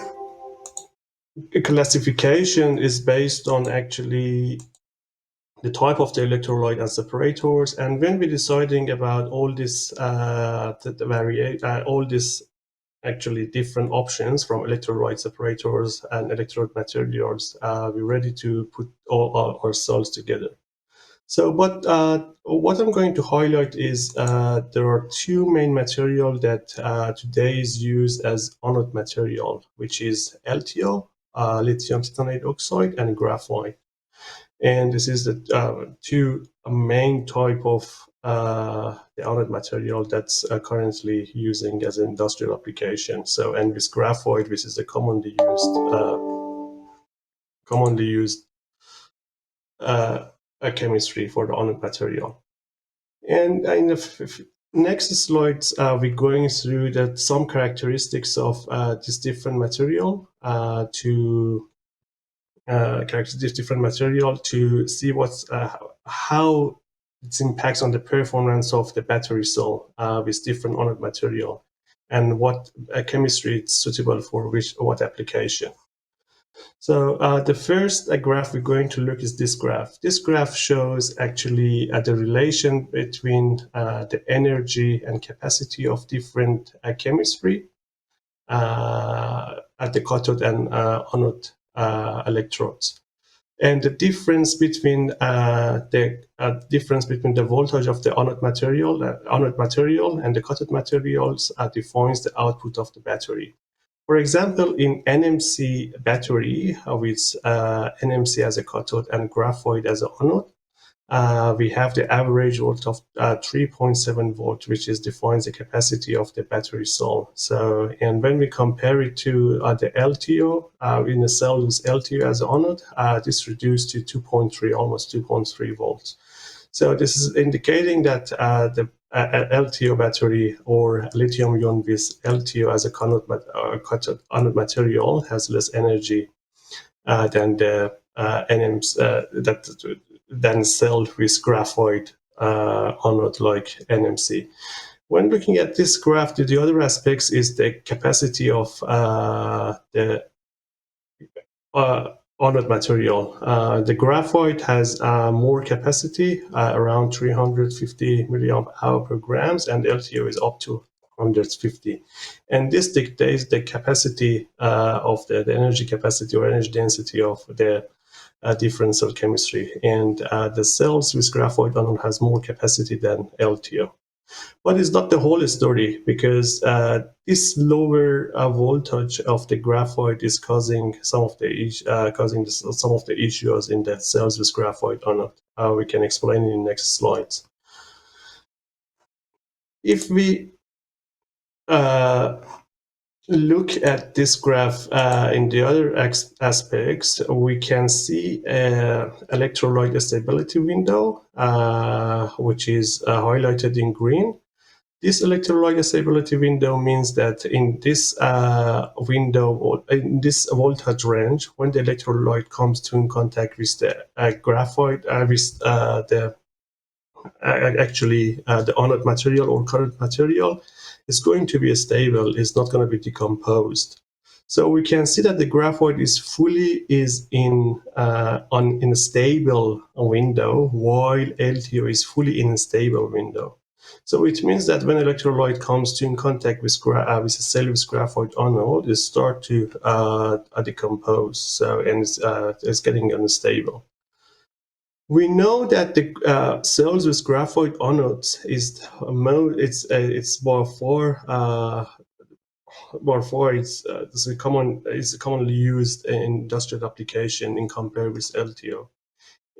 classification is based on actually the type of the electrolyte and separators. And when we're deciding about all this, all this actually different options from electrolyte separators and electrode materials, we're ready to put all our cells together. So what I'm going to highlight is there are two main materials that today is used as anode material, which is LTO, lithium titanate oxide, and graphite. And this is the two main type of the anode material that's currently using as an industrial application. So, and with graphite, which is the commonly used commonly used chemistry for the anode material. And in the next slides, we're going through some characteristics of this different material to see how its impacts on the performance of the battery cell with different anode material, and what chemistry it's suitable for what application. So the first graph we're going to look is this graph. This graph shows actually the relation between the energy and capacity of different chemistry at the cathode and anode electrodes. And the difference between the voltage of the anode material and the cathode materials defines the output of the battery. For example, in NMC battery, with NMC as a cathode and graphite as an anode, we have the average volt of 3.7 volt, which defines the capacity of the battery cell. So, and when we compare it to the LTO, in a cell with LTO as an anode, this reduced to 2.3, almost 2.3 volts. So this is indicating that the LTO battery or lithium ion with LTO as a cathode anode material has less energy than the NMC than cell with graphite anode like NMC. When looking at this graph, the other aspects is the capacity of the anode material. The graphite has more capacity, around 350 milliamp hour per grams, and LTO is up to 150. And this dictates the capacity of the energy capacity or energy density of the different cell chemistry. And the cells with graphite anode has more capacity than LTO. But it's not the whole story, because this lower voltage of the graphite is causing some of the issues in the cells with graphite anode. We can explain in the next slides. If we look at this graph in the other aspects, we can see electrolyte stability window, which is highlighted in green. This electrolyte stability window means that in this window, in this voltage range, when the electrolyte comes in contact with the graphite, the anode material or current material, is going to be stable. It's not going to be decomposed. So we can see that the graphite is in a stable window, while LTO is fully in a stable window. So it means that when electrolyte comes in contact with a cell with graphite anode, it starts to decompose. So, and it's getting unstable. We know that the cells with graphite anodes it's commonly used in industrial application in comparison with LTO.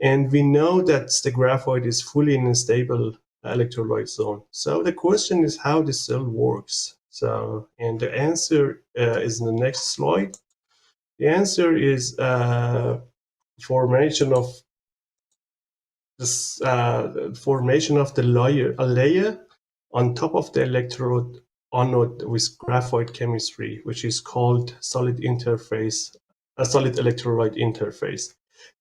And we know that the graphite is fully in a stable electrolyte zone. So the question is how the cell works. So, and the answer is in the next slide. The answer is formation of the layer on top of the electrode anode with graphite chemistry, which is called solid electrolyte interface.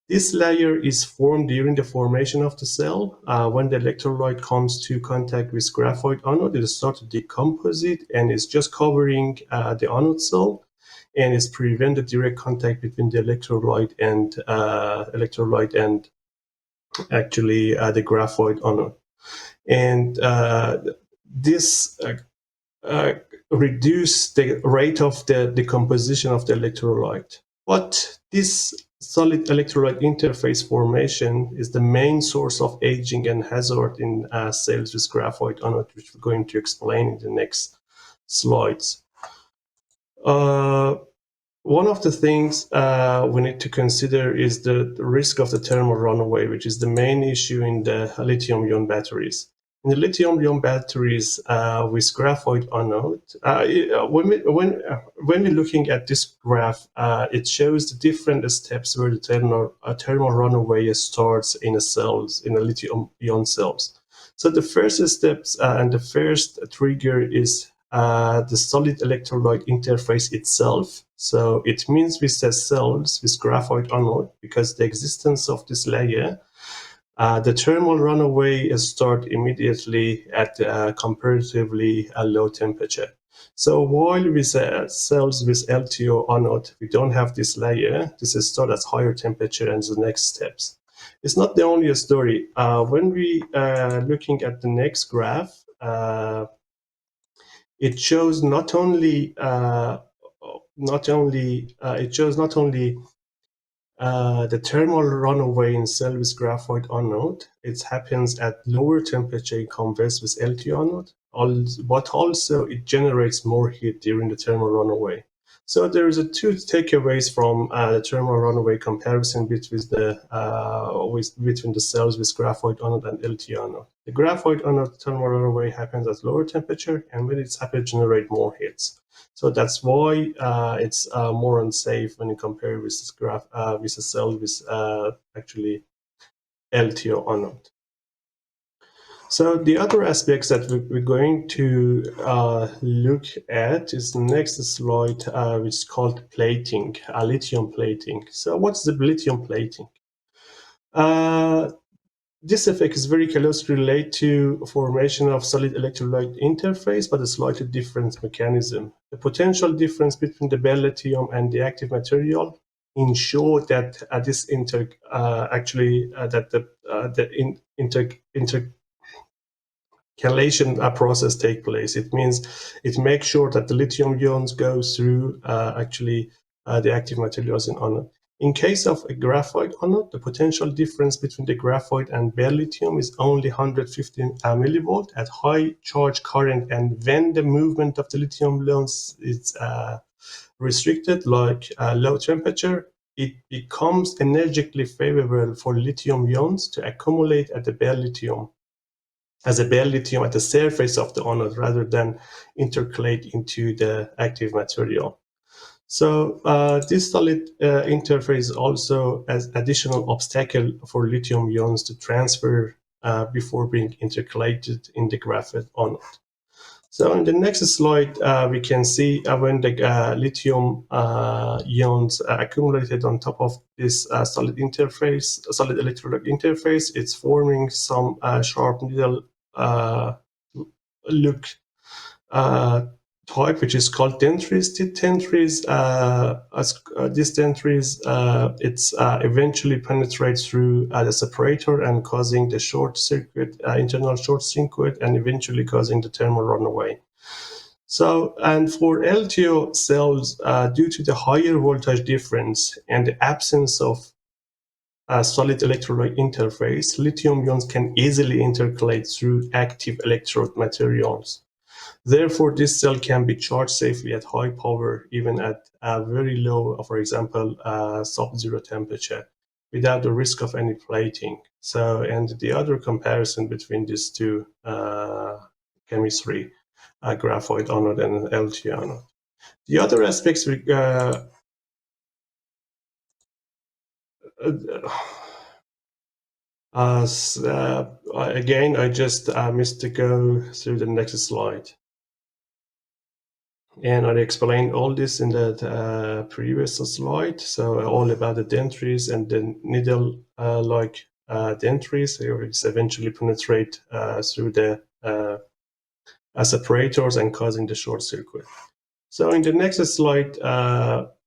This layer is formed during the formation of the cell. When the electrolyte comes to contact with graphite anode, it starts to decompose it, and it's just covering the anode cell, and it's prevented direct contact between the electrolyte and actually the graphite anode. And this reduce the rate of the decomposition of the electrolyte. But this solid electrolyte interface formation is the main source of aging and hazard in cells with graphite anode, which we're going to explain in the next slides. One of the things we need to consider is the risk of the thermal runaway, which is the main issue in the lithium-ion batteries. In the lithium-ion batteries with graphite anode, when we're looking at this graph, it shows the different steps where the thermal runaway starts in the cells, in the lithium-ion cells. So the first steps and the first trigger is the solid electrolyte interface itself. So it means with the cells with graphite anode, because the existence of this layer, the thermal runaway starts immediately at comparatively a low temperature. So while with cells with LTO anode, we don't have this layer, this is stored at higher temperature and the next steps. It's not the only story. When we looking at the next graph, it shows not only the thermal runaway in cell with graphite anode. It happens at lower temperature in converse with LTO anode, but also it generates more heat during the thermal runaway. So there is two takeaways from the thermal runaway comparison between the cells with graphite anode and LTO anode. The graphite anode thermal runaway happens at lower temperature, and when it's happy, generate more heats. So that's why it's more unsafe when you compare with this graph with a cell with actually LTO anode. So the other aspects that we're going to look at is the next slide, which is called plating, lithium plating. So what's the lithium plating? This effect is very closely related to formation of solid electrolyte interface, but a slightly different mechanism. The potential difference between the bare lithium and the active material ensure that this intercalation process take place. It means it makes sure that the lithium ions go through the active materials in anode. In case of a graphite anode, the potential difference between the graphite and bare lithium is only 115 millivolt at high charge current, and when the movement of the lithium ions is restricted, like low temperature, it becomes energetically favorable for lithium ions to accumulate at the bare lithium as a bare lithium at the surface of the anode rather than intercalate into the active material. So this solid interface also as additional obstacle for lithium ions to transfer before being intercalated in the graphite anode. So in the next slide, we can see when the lithium ions are accumulated on top of this solid electrolyte interface, it's forming some sharp needle look type, which is called dentries. This dentries, it's eventually penetrates through the separator and causing the short circuit, internal short circuit, and eventually causing the thermal runaway. So, and for LTO cells, due to the higher voltage difference and the absence of a solid electrolyte interface, lithium ions can easily intercalate through active electrode materials. Therefore, this cell can be charged safely at high power, even at a very low, for example, sub-zero temperature, without the risk of any plating. So, and the other comparison between these two chemistry, graphite anode and LTO anode. The other aspects again, I just missed to go through the next slide. And I explained all this in the previous slide. So all about the dentries and the needle-like dentries, which eventually penetrate through the separators and causing the short circuit. So in the next slide,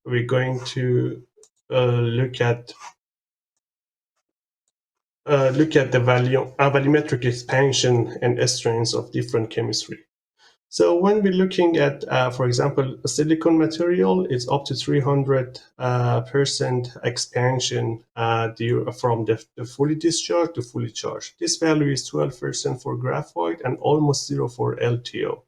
we're going to look at the volumetric expansion and strengths of different chemistry. So when we're looking at, for example, a silicon material, it's up to 300% expansion from the fully discharged to fully charged. This value is 12% for graphite and almost zero for LTO.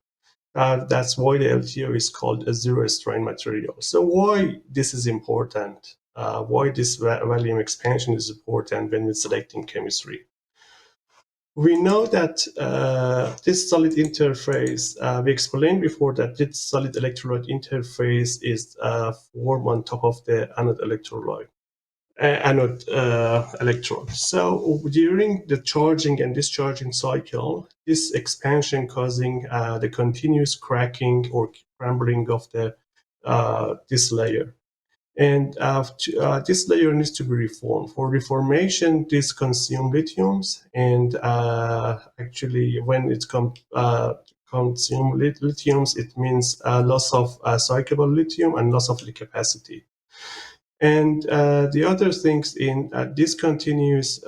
That's why the LTO is called a zero strain material. So why this is important? Why this volume expansion is important when we're selecting chemistry? We know that this solid interface, we explained before that this solid electrolyte interface is formed on top of the anode electrolyte. Anode electrode. So during the charging and discharging cycle, this expansion causing the continuous cracking or crumbling of the this layer. And this layer needs to be reformed. For reformation, this consume lithiums, and actually when it consume lithiums, it means loss of cyclable lithium and loss of the capacity. And the other things in discontinuous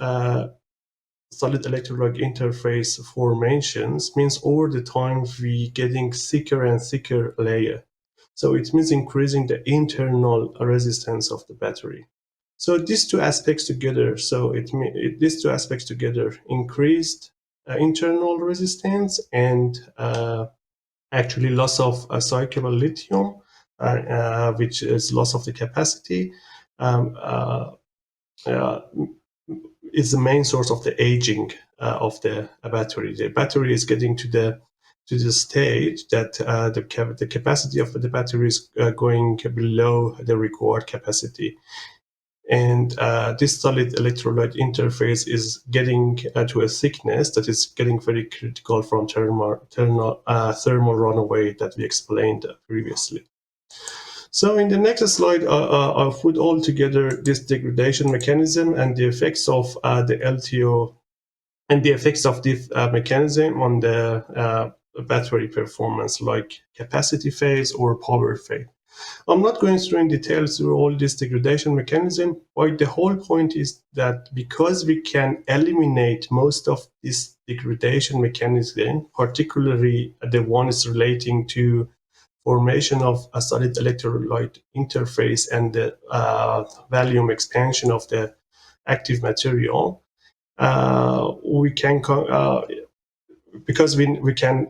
solid electrolyte interface formations means over the time we getting thicker and thicker layer. So it means increasing the internal resistance of the battery. So these two aspects together, these two aspects together increased internal resistance and actually loss of cyclable lithium, which is loss of the capacity, is the main source of the aging of the battery. The battery is getting to the stage that the capacity of the battery is going below the required capacity. And this solid electrolyte interface is getting to a thickness that is getting very critical from thermal runaway that we explained previously. So in the next slide, I'll put all together this degradation mechanism and the effects of the LTO and the effects of this mechanism on the battery performance, like capacity phase or power phase. I'm not going through in details through all this degradation mechanism, but the whole point is that because we can eliminate most of this degradation mechanism, particularly the ones relating to formation of a solid electrolyte interface and the volume expansion of the active material, we can because we can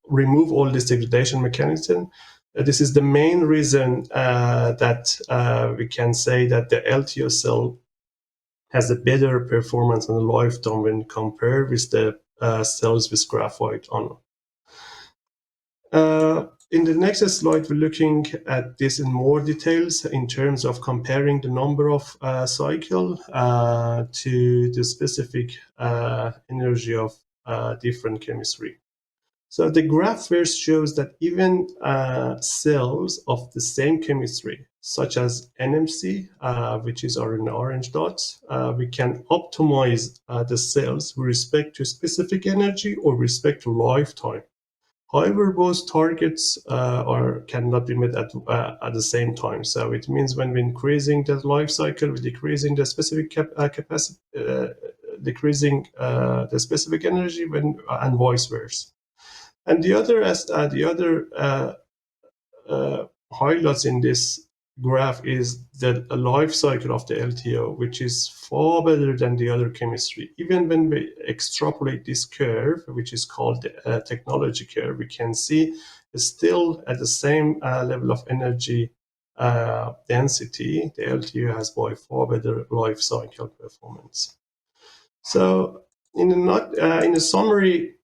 remove all this degradation mechanism. This is the main reason that we can say that the LTO cell has a better performance in the lifetime when compared with the cells with graphite on. In the next slide, we're looking at this in more details in terms of comparing the number of cycle to the specific energy of different chemistry. So the graph first shows that even cells of the same chemistry, such as NMC, which is our in orange dots, we can optimize the cells with respect to specific energy or respect to lifetime. However, both targets cannot be met at the same time. So it means when we're increasing the life cycle, we're decreasing the specific capacity, decreasing the specific energy, and vice versa. And the other highlights in this graph is the life cycle of the LTO, which is far better than the other chemistry. Even when we extrapolate this curve, which is called the technology curve, we can see still at the same level of energy density, the LTO has by far better life cycle performance. So in summary,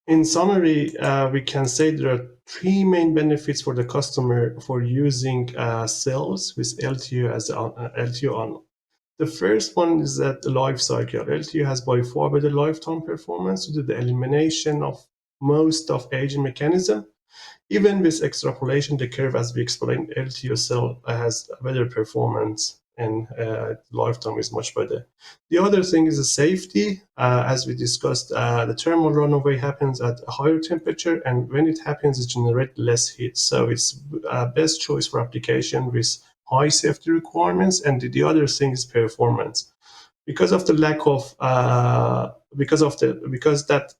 we can say there are three main benefits for the customer for using cells with LTO as LTO on. The first one is that the life cycle. LTO has by far better lifetime performance due to the elimination of most of aging mechanism. Even with extrapolation, the curve, as we explained, LTO cell has better performance and lifetime is much better. The other thing is the safety. As we discussed, the thermal runaway happens at a higher temperature, and when it happens, it generates less heat. So it's best choice for application with high safety requirements. And the other thing is performance. Because of the lack of because that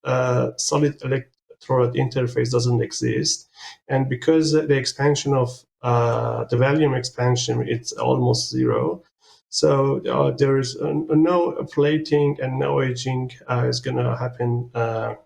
solid electrolyte interface doesn't exist, and because the expansion of the volume expansion, it's almost zero. So there is no plating and no aging is going to happen to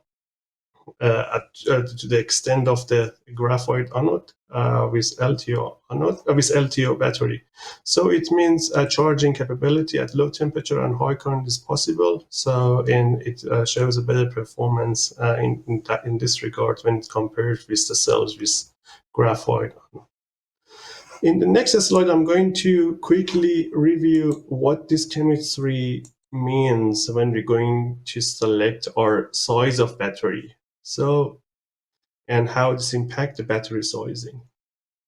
the extent of the graphite anode. with LTO with LTO battery. So it means charging capability at low temperature and high current is possible. So and it shows a better performance in this regard when it compared with the cells with graphite. In the next slide, I'm going to quickly review what this chemistry means when we're going to select our size of battery. So, and how this impact the battery sizing.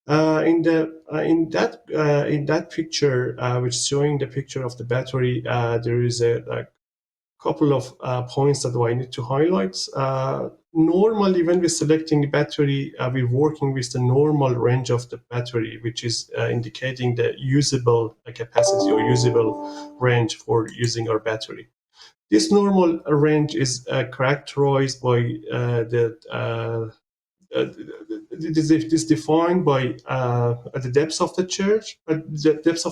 In that picture, which is showing the picture of the battery, there is a couple of points that I need to highlight. Normally, when we're selecting the battery, we're working with the normal range of the battery, which is indicating the usable capacity or usable range for using our battery. This normal range is characterized by this is defined by the depth of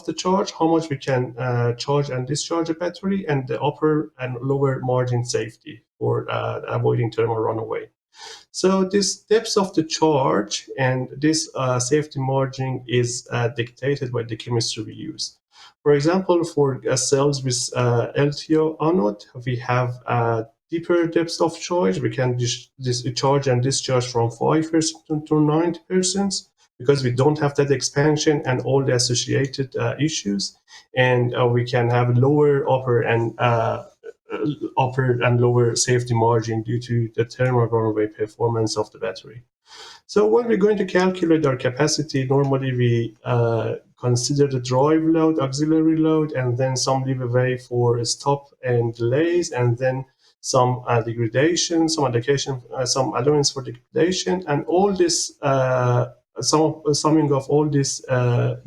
the charge, how much we can charge and discharge a battery, and the upper and lower margin safety for avoiding thermal runaway. So this depth of the charge and this safety margin is dictated by the chemistry we use. For example, for cells with LTO anode, we have deeper depths of charge. We can charge and discharge from 5% to 90% because we don't have that expansion and all the associated issues. And we can have lower upper and lower safety margin due to the thermal runaway performance of the battery. So when we're going to calculate our capacity, normally we consider the drive load, auxiliary load, and then some leeway for stop and delays, and then some degradation, some allocation, some allowance for degradation, and all this, summing of all this,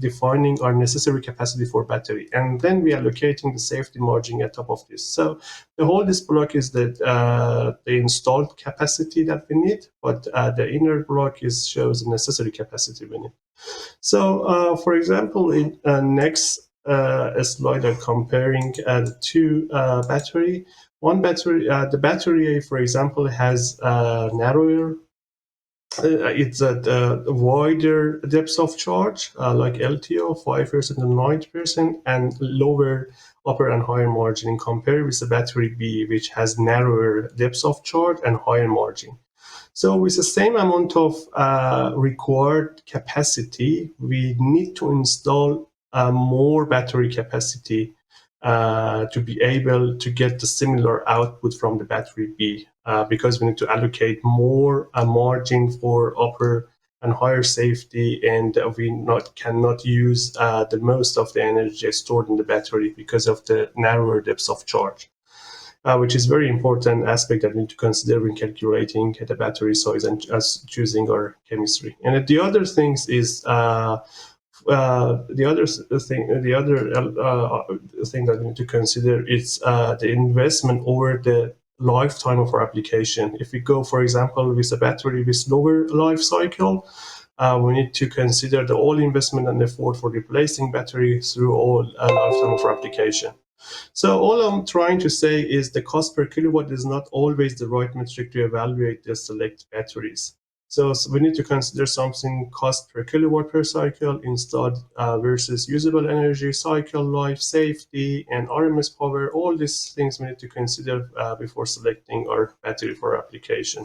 defining our necessary capacity for battery, and then we are allocating the safety margin at top of this. So the whole this block is the installed capacity that we need, but the inner block shows the necessary capacity we need. So, for example, in next slide, I'm comparing the two battery. One battery, the battery A, for example, has narrower. It's at a wider depth of charge, like LTO, 5% and 90%, and lower upper and higher margin compared with the battery B, which has narrower depths of charge and higher margin. So with the same amount of required capacity, we need to install more battery capacity to be able to get the similar output from the battery B, because we need to allocate more margin for upper and higher safety, and we cannot use the most of the energy stored in the battery because of the narrower depths of charge. Which is very important aspect that we need to consider when calculating the battery size and choosing our chemistry. And the other things is the other thing that we need to consider is the investment over the lifetime of our application. If we go, for example, with a battery with lower life cycle, we need to consider the all investment and effort for replacing battery through all lifetime of our application. So all I'm trying to say is the cost per kilowatt is not always the right metric to evaluate the select batteries. So we need to consider something cost per kilowatt per cycle installed versus usable energy, cycle life, safety, and RMS power. All these things we need to consider before selecting our battery for application.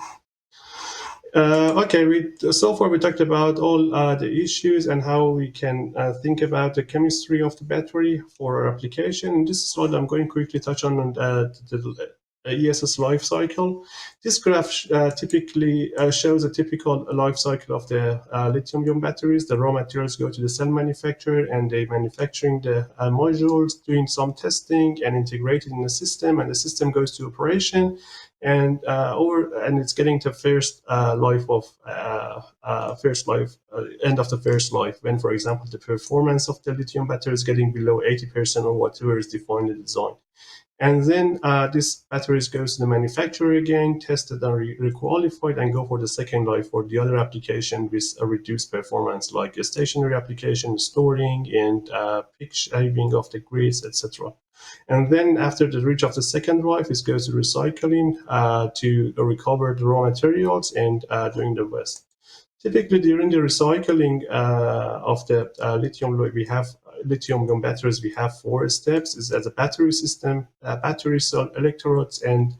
Okay, so far we talked about all the issues and how we can think about the chemistry of the battery for our application. In this slide, I'm going to quickly touch on the ESS life cycle. This graph typically shows a typical life cycle of the lithium-ion batteries. The raw materials go to the cell manufacturer, and they manufacturing the modules, doing some testing and integrated in the system, and the system goes to operation. And it's getting to first life of end of the first life, when, for example, the performance of the lithium battery is getting below 80% or whatever is defined in the design. And then this batteries goes to the manufacturer again, tested and requalified, and go for the second life for the other application with a reduced performance, like a stationary application, storing and peak shaving of the grids, etc. And then after the reach of the second life, it goes to recycling to recover the raw materials and doing the rest. Typically, during the recycling of the lithium, we have lithium-ion batteries. We have 4 steps: is as a battery system, battery cell, electrodes, and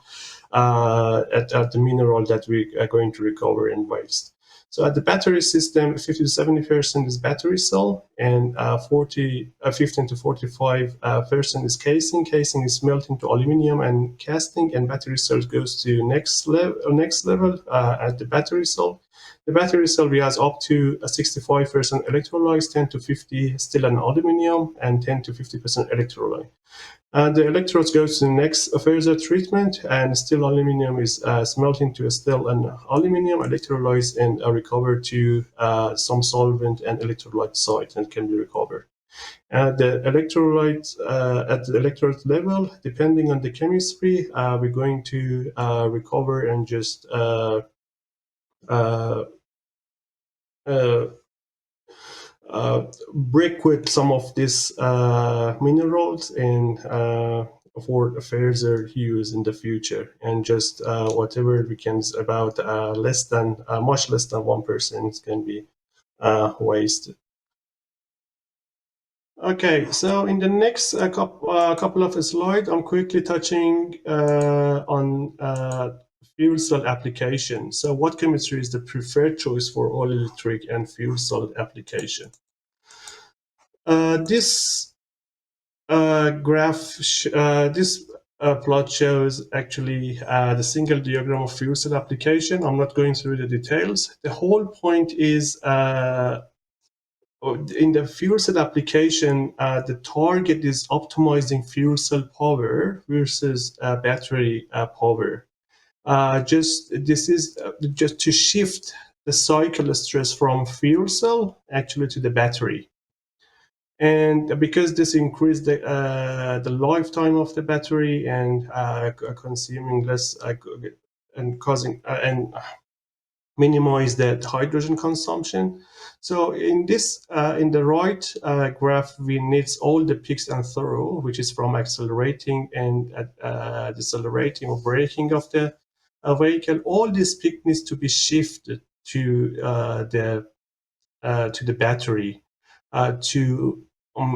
at the mineral that we are going to recover and waste. So at the battery system, 50 to 70% is battery cell, and 15 to 45% is casing. Casing is melting to aluminum and casting, and battery cell goes to next level at the battery cell. The battery cell we has up to 65% electrolytes, 10 to 50 still an aluminum, and 10 to 50% electrolyte. The electrodes go to the next further treatment, and still aluminum is smelting to still an aluminum, electrolytes, and are recovered to some solvent and electrolyte site and can be recovered. The electrolytes at the electrolyte level, depending on the chemistry, we're going to recover and just break with some of these minerals and for further use in the future, and just whatever we can about much less than 1% can be wasted. Okay, so in the next couple of slides, I'm quickly touching on fuel cell application. So what chemistry is the preferred choice for all electric and fuel cell application? This plot shows actually the single diagram of fuel cell application. I'm not going through the details. The whole point is in the fuel cell application, the target is optimizing fuel cell power versus battery power. This is just to shift the cycle stress from fuel cell actually to the battery. And because this increased the lifetime of the battery and consuming less and causing and minimize the hydrogen consumption. So in this, in the right graph, we need all the peaks and throw, which is from accelerating and decelerating or braking of the vehicle. All this peak needs to be shifted to the battery to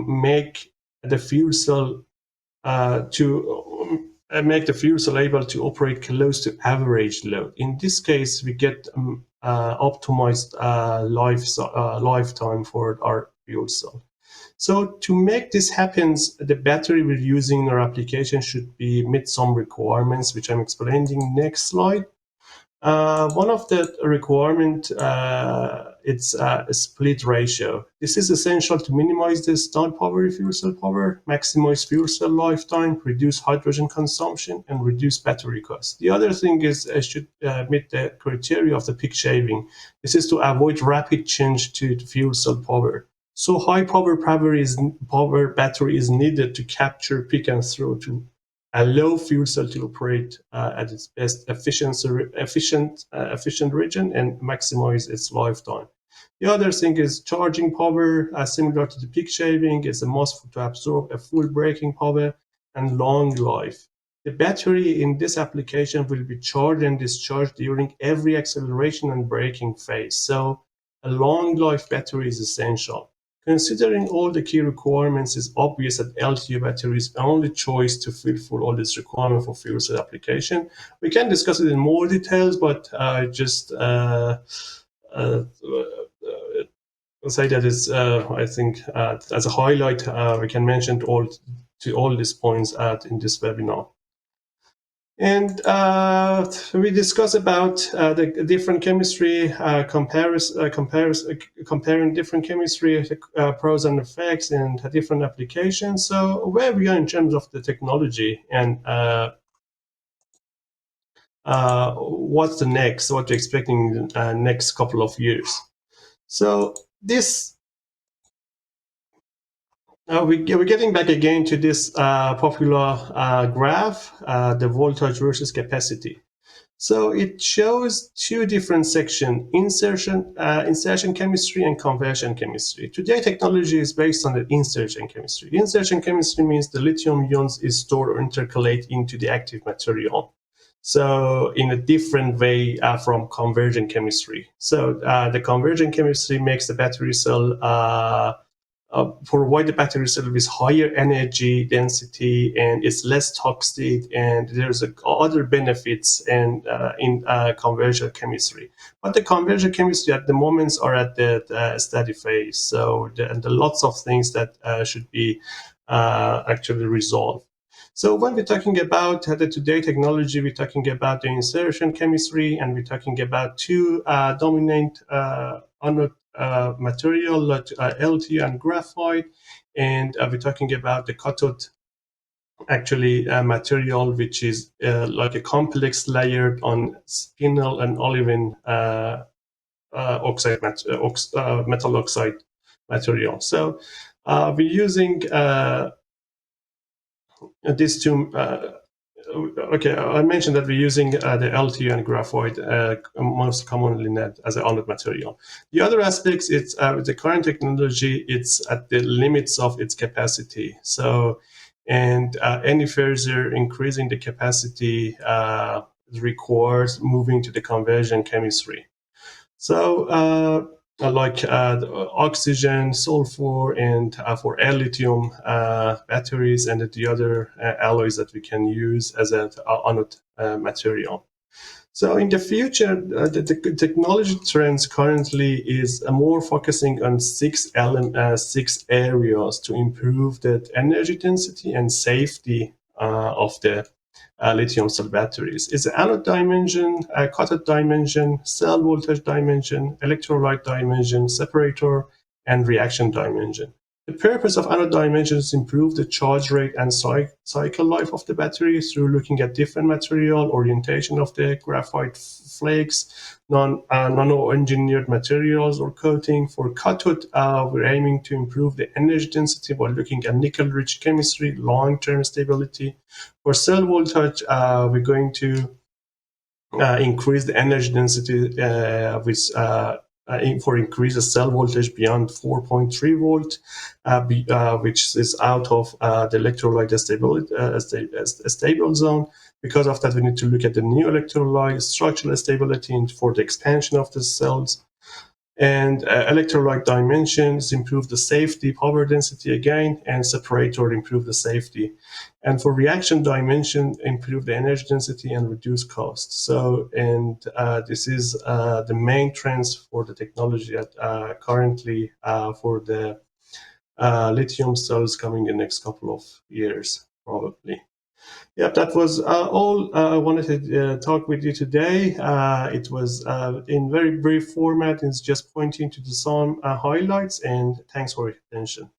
make the fuel cell make the fuel cell able to operate close to average load. In this case, we get optimized lifetime for our fuel cell. So to make this happen, the battery we're using in our application should meet some requirements, which I'm explaining next slide. One of the requirements it's a split ratio. This is essential to minimize the stalled power, fuel cell power, maximize fuel cell lifetime, reduce hydrogen consumption, and reduce battery cost. The other thing is it should meet the criteria of the peak shaving. This is to avoid rapid change to the fuel cell power. So high power battery is needed to capture peak and throw to allow fuel cell to operate at its best efficient region and maximize its lifetime. The other thing is charging power, similar to the peak shaving, is a must to absorb a full braking power and long life. The battery in this application will be charged and discharged during every acceleration and braking phase. So a long life battery is essential. Considering all the key requirements, it's obvious that LTO battery is the only choice to fulfill all these requirements for fuel cell application. We can discuss it in more details, but just say that it's, I think, as a highlight, we can mention all these points in this webinar. And we discuss about the different chemistry, comparing different chemistry, pros and effects, and different applications. So where we are in terms of the technology and what's the next, what we're expecting in the next couple of years. So this. We're getting back again to this popular graph, the voltage versus capacity. So it shows two different sections, insertion chemistry and conversion chemistry. Today, technology is based on the insertion chemistry. Insertion chemistry means the lithium ions is stored or intercalate into the active material. So in a different way from conversion chemistry. So the conversion chemistry makes the battery cell provide the battery cell with higher energy density, and it's less toxic, and there's other benefits in conversion chemistry. But the conversion chemistry at the moment are at the study phase, so the lots of things that should be actually resolved. So when we're talking about the today technology, we're talking about the insertion chemistry, and we're talking about two dominant anode material like LT and graphite, and we're talking about the cathode actually material, which is like a complex layered on spinel and olivine metal oxide material. So we're using these two. Okay, I mentioned that we're using the LTU and graphite most commonly as an anode material. The other aspects, it's the current technology, it's at the limits of its capacity. So, and any further increasing the capacity requires moving to the conversion chemistry. So, like oxygen, sulfur, and for lithium batteries, and the other alloys that we can use as an anode material. So in the future, the technology trends currently is more focusing on six areas to improve the energy density and safety of the lithium cell batteries. It's the anode dimension, cathode dimension, cell voltage dimension, electrolyte dimension, separator, and reaction dimension. The purpose of anode dimension is to improve the charge rate and cycle life of the battery through looking at different material, orientation of the graphite flakes, nano-engineered materials or coating. For cathode, we're aiming to improve the energy density by looking at nickel-rich chemistry, long-term stability. For cell voltage, we're going to increase the energy density for increased cell voltage beyond 4.3 volt, which is out of the electrolyte stability, stable zone. Because of that, we need to look at the new electrolyte structural stability for the expansion of the cells. And electrolyte dimensions improve the safety, power density again, and separator improve the safety. And for reaction dimension, improve the energy density and reduce cost. So, and this is the main trends for the technology that currently for the lithium cells coming in the next couple of years, probably. Yeah, that was all I wanted to talk with you today. It was in very brief format. It's just pointing to the some highlights, and thanks for your attention.